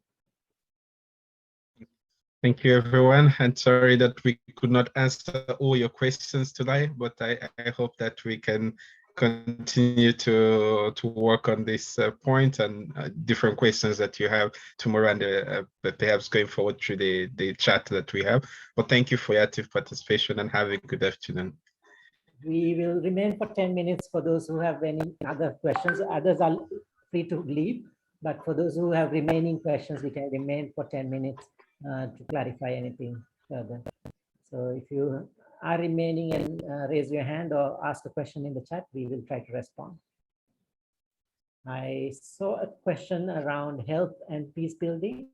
Thank you, everyone. And sorry that we could not answer all your questions today, but I hope that we can continue to work on this point and different questions that you have tomorrow, and perhaps going forward through the chat that we have. But thank you for your active participation and have a good afternoon. We will remain for 10 minutes for those who have any other questions. Others are free to leave, but for those who have remaining questions, we can remain for 10 minutes to clarify anything further. So if you are remaining, and raise your hand or ask a question in the chat, we will try to respond. I saw a question around health and peace building.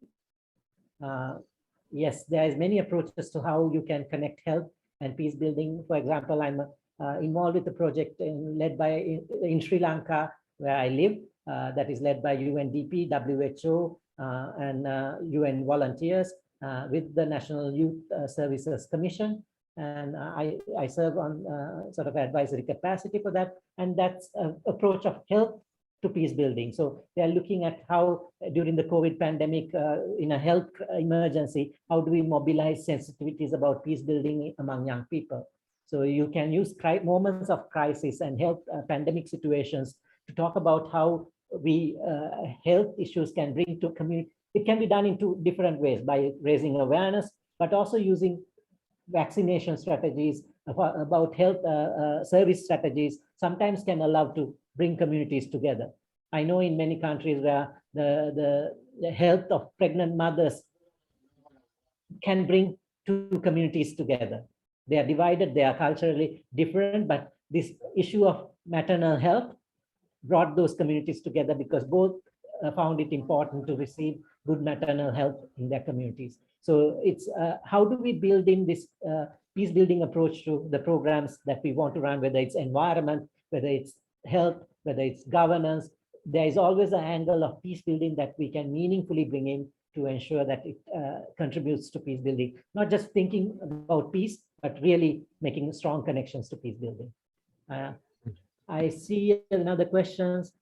Yes, there is many approaches to how you can connect health and peace building. For example, I'm involved with a project led by in Sri Lanka, where I live, that is led by UNDP, WHO, and UN volunteers with the National Youth Services Commission. And I serve on sort of advisory capacity for that. And that's an approach of health to peace building. So they're looking at how during the COVID pandemic, in a health emergency, how do we mobilize sensitivities about peace building among young people? So you can use moments of crisis and health pandemic situations to talk about how we health issues can bring to community. It can be done in two different ways, by raising awareness, but also using vaccination strategies about health service strategies sometimes can allow to bring communities together. I know in many countries where the health of pregnant mothers can bring two communities together. They are divided, they are culturally different, but this issue of maternal health brought those communities together because both found it important to receive good maternal health in their communities. So it's how do we build in this peace building approach to the programs that we want to run, whether it's environment, whether it's health, whether it's governance. There is always an angle of peace building that we can meaningfully bring in to ensure that it contributes to peace building, not just thinking about peace, but really making strong connections to peace building. I see another questions.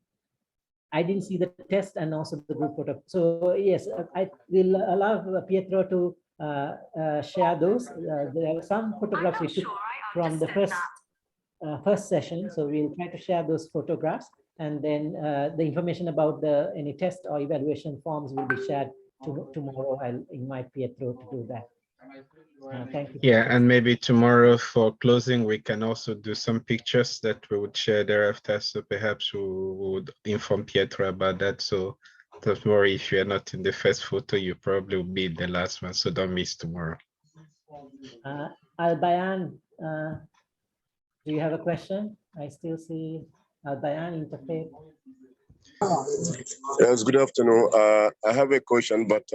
I didn't see the test and also the group photo. So yes, I will allow Pietro to share those. There are some photographs we took from the first session. So we'll try to share those photographs, and then the information about any test or evaluation forms will be shared tomorrow. I'll invite Pietro to do that. Thank you. Yeah, and maybe tomorrow for closing, we can also do some pictures that we would share thereafter. So perhaps we would inform Pietro about that. So don't worry, if you're not in the first photo, you probably will be the last one. So don't miss tomorrow. Al-Bayan, do you have a question? I still see Al-Bayan interface. Yes, good afternoon. I have a question, but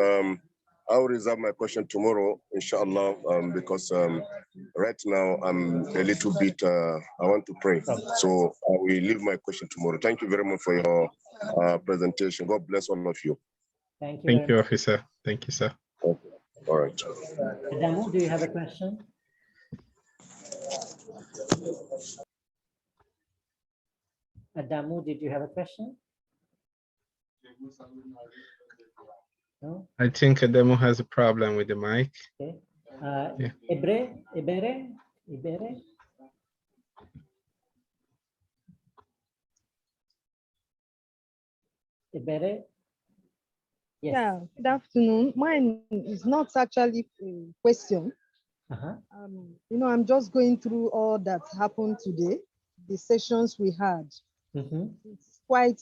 I'll reserve my question tomorrow, inshallah, because right now I'm a little bit, I want to pray. So I will leave my question tomorrow. Thank you very much for your presentation. God bless all of you. Thank you. Thank you, officer. Thank you, sir. Okay. All right. Adamu, do you have a question? Adamu, did you have a question? No? I think Ademo has a problem with the mic. Okay. Yeah. Ibere? Ibere? Yes. Yeah, good afternoon. Mine is not actually a question. You know, I'm just going through all that happened today, the sessions we had. It's quite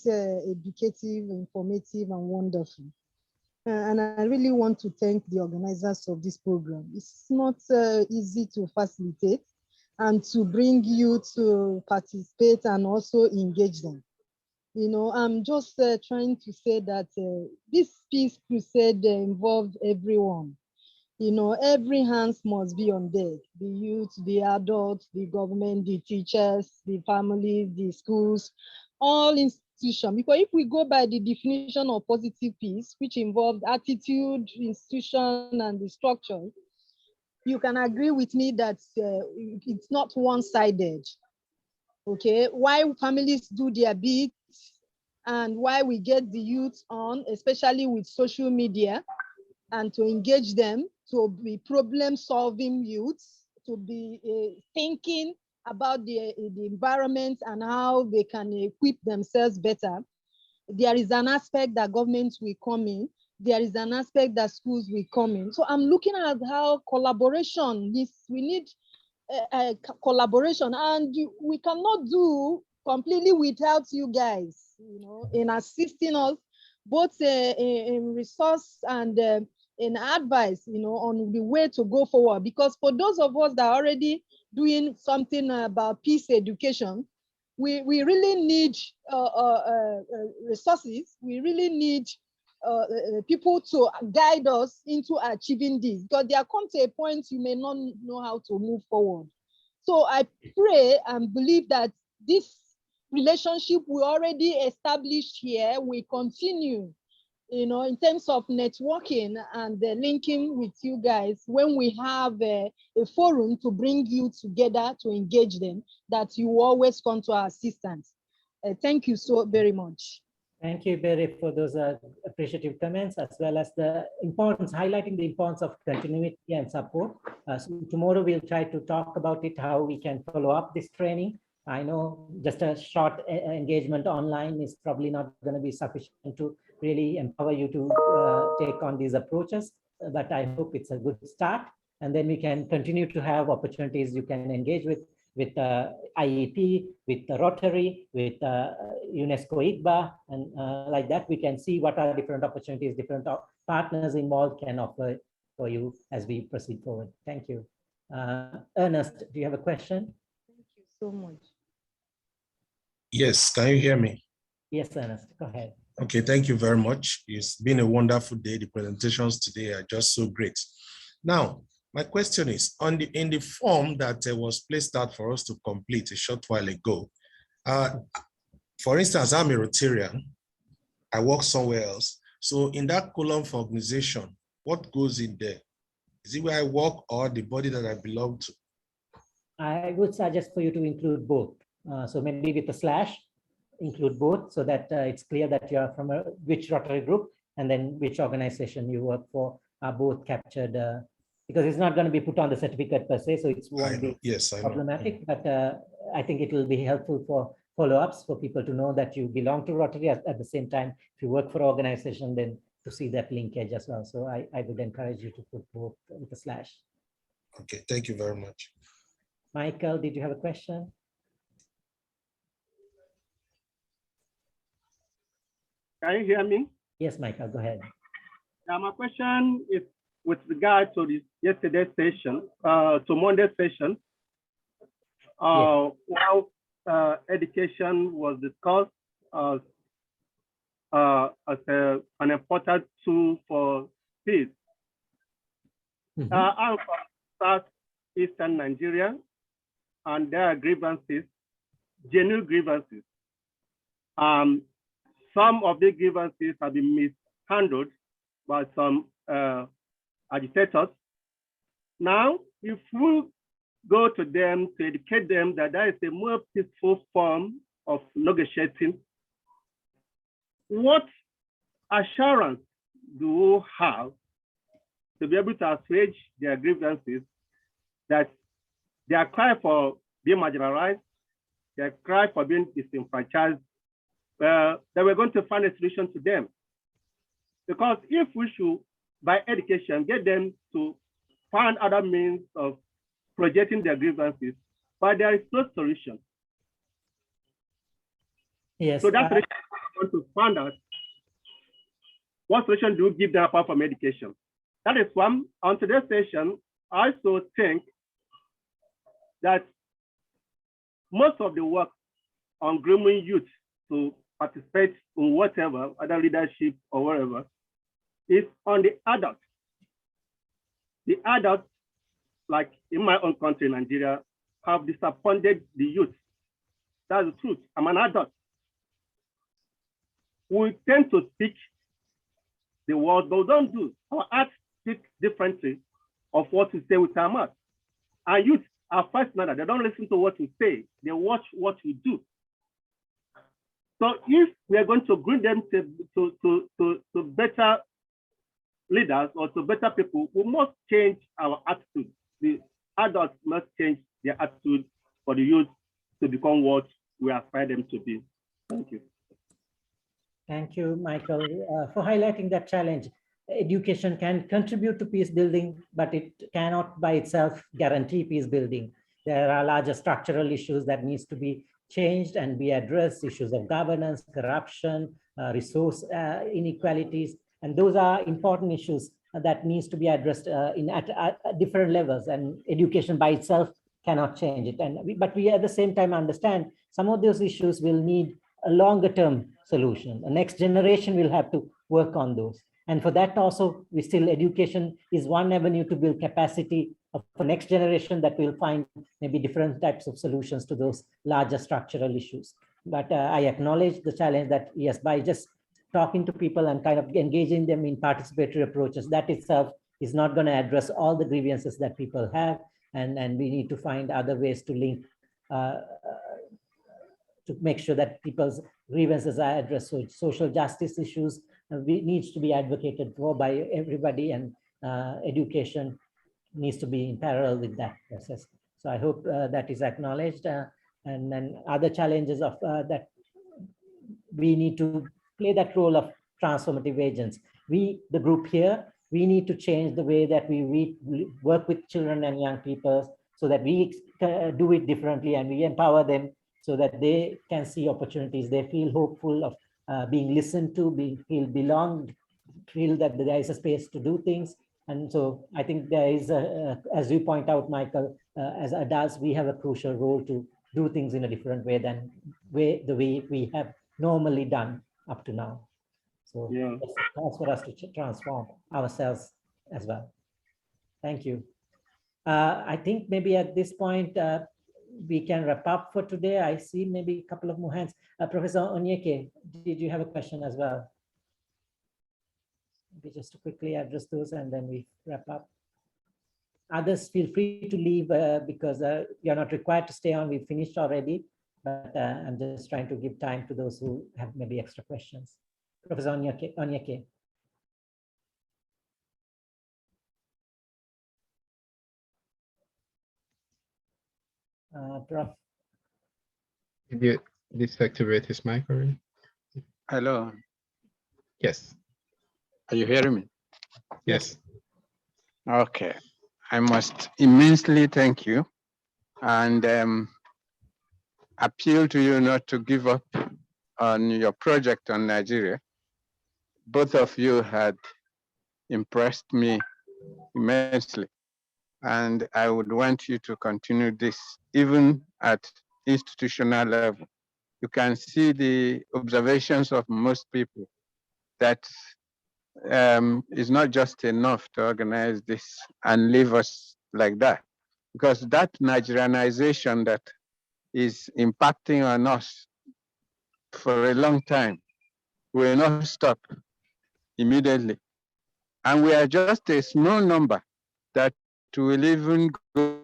educative, informative, and wonderful. And I really want to thank the organizers of this program. It's not easy to facilitate and to bring you to participate and also engage them. You know, I'm just trying to say that this peace crusade involved everyone. You know, every hands must be on deck, the youth, the adults, the government, the teachers, the families, the schools, all institutions. Because if we go by the definition of positive peace, which involves attitude, institution, and the structure, you can agree with me that it's not one-sided. Okay, why families do their bit and why we get the youth on, especially with social media, and to engage them, to be problem-solving youths, to be thinking about the environment and how they can equip themselves better. There is an aspect that governments will come in. There is an aspect that schools will come in. So I'm looking at how collaboration, we need collaboration, and we cannot do completely without you guys, you know, in assisting us, both in resource and in advice, you know, on the way to go forward. Because for those of us that are already doing something about peace education, we really need resources. We really need people to guide us into achieving this, because there comes a point you may not know how to move forward. So I pray and believe that this relationship we already established here will continue, you know, in terms of networking and linking with you guys when we have a forum to bring you together to engage them, that you always come to our assistance. Thank you so very much. Thank you, Barry, for those appreciative comments, as well as the importance, highlighting the importance of continuity and support. So tomorrow we'll try to talk about it, how we can follow up this training. I know just a short engagement online is probably not going to be sufficient to really empower you to take on these approaches, but I hope it's a good start. And then we can continue to have opportunities you can engage with IEP, with the Rotary, with UNESCO IGBA, and like that, we can see what are different opportunities, different partners involved can offer for you as we proceed forward. Thank you. Ernest, do you have a question? Thank you so much. Yes, can you hear me? Yes, Ernest, go ahead. Okay, thank you very much. It's been a wonderful day. The presentations today are just so great. Now, my question is, in the form that was placed out for us to complete a short while ago, for instance, I'm a Rotarian, I work somewhere else. So in that column for organization, what goes in there? Is it where I work or the body that I belong to? I would suggest for you to include both. So maybe with a slash, include both so that it's clear that you are from which Rotary group and then which organization you work for are both captured, because it's not going to be put on the certificate per se, so it won't be problematic, but I think it will be helpful for follow-ups for people to know that you belong to Rotary. At the same time, if you work for an organization, then to see that linkage as well. So I would encourage you to put both with a slash. Okay, thank you very much. Michael, did you have a question? Can you hear me? Yes, Michael, go ahead. My question is with regard to the yesterday's session, to Monday's session. While education was discussed as an important tool for peace. I'm from Southeastern Nigeria, and there are grievances, genuine grievances. Some of the grievances have been mishandled by some agitators. Now, if we go to them to educate them that there is a more peaceful form of negotiating, what assurance do we have to be able to assuage their grievances, that their cry for being marginalized, their cry for being disenfranchised, that we're going to find a solution to them? Because if we should, by education, get them to find other means of projecting their grievances, but there is no solution. Yes. So that's the reason I want to find out what solution do you give them apart from education. That is one. On today's session, I also think that most of the work on grooming youth to participate in whatever, other leadership or whatever, is on the adults. The adults, like in my own country, Nigeria, have disappointed the youth. That's the truth. I'm an adult. We tend to speak the words, but we don't do. Our acts speak differently of what we say with our mouth. Our youth are first manner. They don't listen to what we say. They watch what we do. So if we are going to bring them to better leaders or to better people, we must change our attitude. The adults must change their attitude for the youth to become what we aspire them to be. Thank you. Thank you, Michael, for highlighting that challenge. Education can contribute to peace building, but it cannot by itself guarantee peace building. There are larger structural issues that needs to be changed and be addressed, issues of governance, corruption, resource inequalities, and those are important issues that needs to be addressed at different levels, and education by itself cannot change it. But we at the same time understand some of those issues will need a longer term solution. The next generation will have to work on those. And for that also, education is one avenue to build capacity of the next generation that will find maybe different types of solutions to those larger structural issues. But I acknowledge the challenge that, yes, by just talking to people and kind of engaging them in participatory approaches, that itself is not going to address all the grievances that people have. And we need to find other ways to link, to make sure that people's grievances are addressed. So social justice issues needs to be advocated for by everybody, and education needs to be in parallel with that process. So I hope that is acknowledged. And then other challenges of that we need to play that role of transformative agents. We, the group here, we need to change the way that we work with children and young people so that we do it differently and we empower them so that they can see opportunities. They feel hopeful of being listened to, feel belonged, feel that there is a space to do things. And so I think there is, as you point out, Michael, as adults, we have a crucial role to do things in a different way than the way we have normally done up to now. So yeah, it's a chance for us to transform ourselves as well. Thank you. I think maybe at this point, we can wrap up for today. I see maybe a couple of more hands. Professor Onyeke, did you have a question as well? Maybe just to quickly address those and then we wrap up. Others feel free to leave because you're not required to stay on. We've finished already, but I'm just trying to give time to those who have maybe extra questions. Professor Onyeke. Prof. Did you deactivate his mic already? Hello. Yes. Are you hearing me? Yes. Okay. I must immensely thank you and appeal to you not to give up on your project on Nigeria. Both of you had impressed me immensely, and I would want you to continue this even at institutional level. You can see the observations of most people that is not just enough to organize this and leave us like that, because that Nigerianization that is impacting on us for a long time will not stop immediately. And we are just a small number that will even go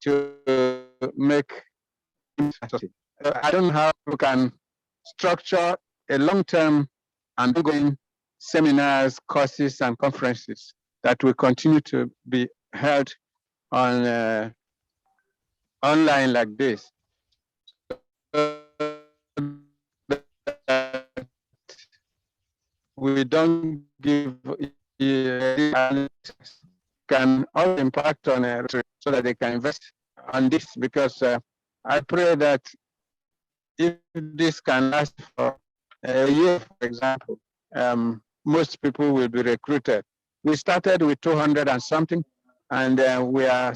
to make. I don't know how we can structure a long-term and ongoing seminars, courses, and conferences that will continue to be held on online like this. We don't give can also impact on so that they can invest on this, because I pray that if this can last for a year, for example, most people will be recruited. We started with 200 and something, and we are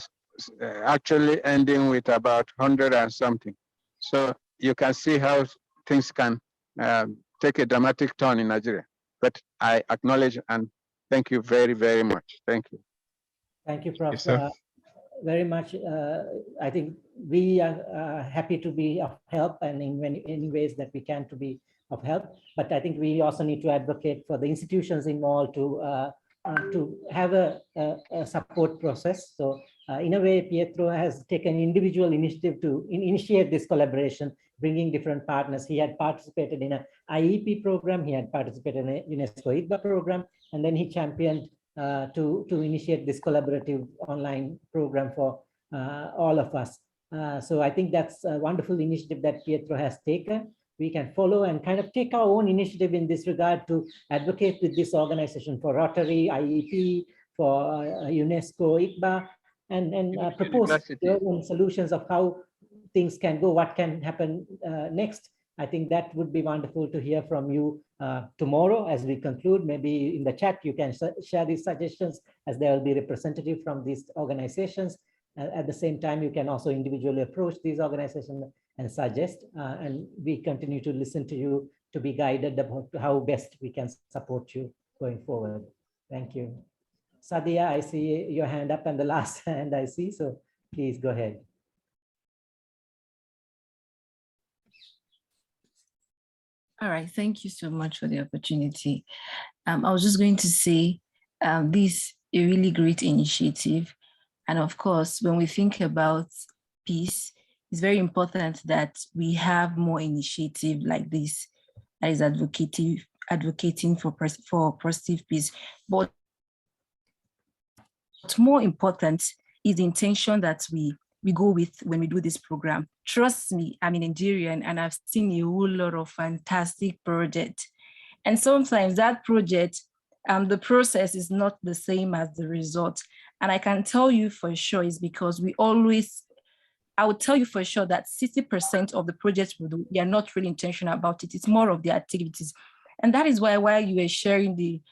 actually ending with about 100 and something. So you can see how things can take a dramatic turn in Nigeria. But I acknowledge and thank you very, very much. Thank you. Thank you, Prof. Yes, Very much. I think we are happy to be of help, and in any ways that we can to be of help. But I think we also need to advocate for the institutions involved to have a support process. So in a way, Pietro has taken individual initiative to initiate this collaboration, bringing different partners. He had participated in an IEP program, he had participated in a UNESCO IGBA program, and then he championed to initiate this collaborative online program for all of us. So I think that's a wonderful initiative that Pietro has taken. We can follow and kind of take our own initiative in this regard to advocate with this organization for Rotary, IEP, for UNESCO, IGBA, and propose their own solutions of how things can go, what can happen next. I think that would be wonderful to hear from you tomorrow as we conclude. Maybe in the chat you can share these suggestions, as there will be representative from these organizations. At the same time, you can also individually approach these organizations and suggest, and we continue to listen to you to be guided about how best we can support you going forward. Thank you. Sadia, I see your hand up and the last hand I see, so please go ahead. All right, thank you so much for the opportunity. I was just going to say this a really great initiative. And of course, when we think about peace, it's very important that we have more initiative like this that is advocating for positive peace. But what's more important is the intention that we go with when we do this program. Trust me, I'm a Nigerian and I've seen a whole lot of fantastic projects. And sometimes that project, the process is not the same as the result. And I can tell you for sure is because I would tell you for sure that 60% of the projects we do, they are not really intentional about it. It's more of the activities. And that is why while you were sharing the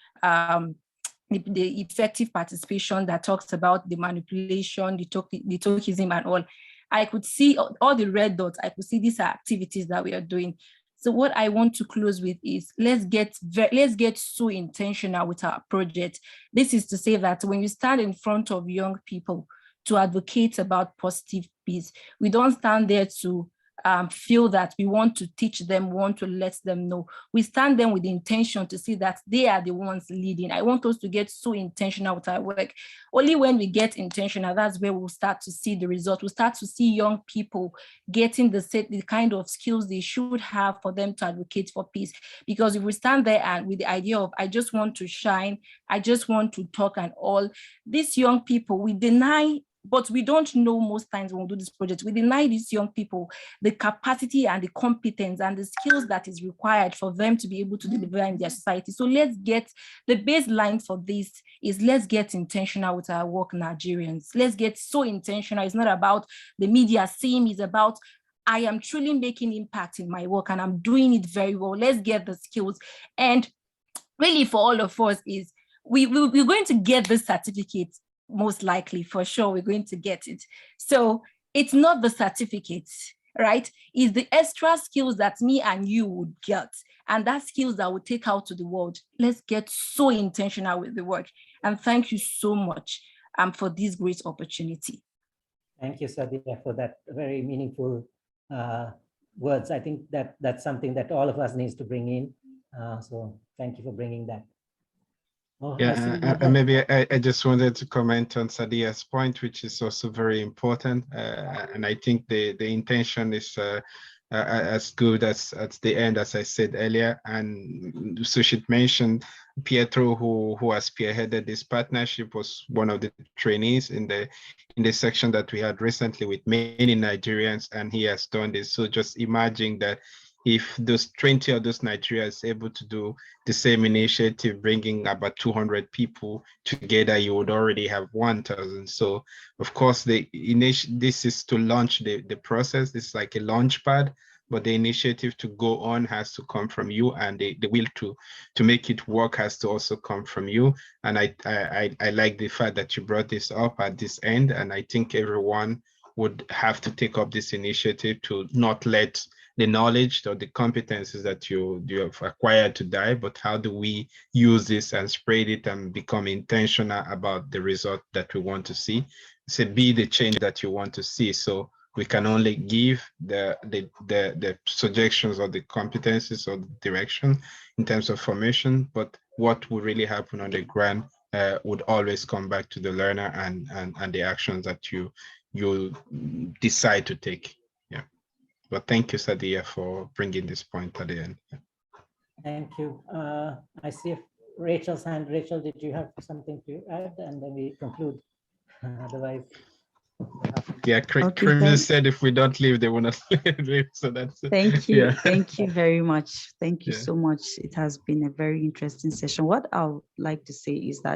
effective participation that talks about the manipulation, the tokenism and all, I could see all the red dots. I could see these are activities that we are doing. So what I want to close with is let's get so intentional with our project. This is to say that when you stand in front of young people to advocate about positive peace, we don't stand there to feel that we want to teach them, want to let them know. We stand there with the intention to see that they are the ones leading. I want us to get so intentional with our work. Only when we get intentional, that's where we'll start to see the result. We'll start to see young people getting the kind of skills they should have for them to advocate for peace. Because if we stand there and with the idea of, I just want to shine, I just want to talk and all, these young people, we deny. But we don't know most times when we do this project, we deny these young people the capacity and the competence and the skills that is required for them to be able to deliver in their society. So let's get, the baseline for this is let's get intentional with our work, Nigerians. Let's get so intentional. It's not about the media seeing me, it's about I am truly making impact in my work and I'm doing it very well. Let's get the skills. And really for all of us is we're going to get the certificate. Most likely, for sure, we're going to get it. So it's not the certificate, right? It's the extra skills that me and you would get. And that skills that we'll take out to the world. Let's get so intentional with the work. And thank you so much for this great opportunity. Thank you, Sadia, for that very meaningful words. I think that's something that all of us needs to bring in. So thank you for bringing that. Oh, yeah, and maybe I just wanted to comment on Sadia's point, which is also very important. And I think the intention is as good as at the end, as I said earlier. And Sushit mentioned Pietro, who has spearheaded this partnership, was one of the trainees in the section that we had recently with many Nigerians, and he has done this. So just imagine that if those 20 of those Nigeria is able to do the same initiative, bringing about 200 people together, you would already have 1,000. So of course, this is to launch the process. It's like a launch pad, but the initiative to go on has to come from you, and the will to make it work has to also come from you. And I like the fact that you brought this up at this end, and I think everyone would have to take up this initiative to not let the knowledge or the competencies that you have acquired to die, but how do we use this and spread it and become intentional about the result that we want to see? So be the change that you want to see. So we can only give the suggestions or the competencies or the direction in terms of formation, but what will really happen on the ground would always come back to the learner and the actions that you decide to take. Yeah. But thank you, Sadia, for bringing this point at the end. Thank you. I see Rachel's hand. Rachel, did you have something to add? And then we conclude. Otherwise. Yeah, Criminal said if we don't leave, they will not leave. So that's thank you. Yeah. Thank you very much. Thank you Yeah. so much. It has been a very interesting session. What I would like to say is that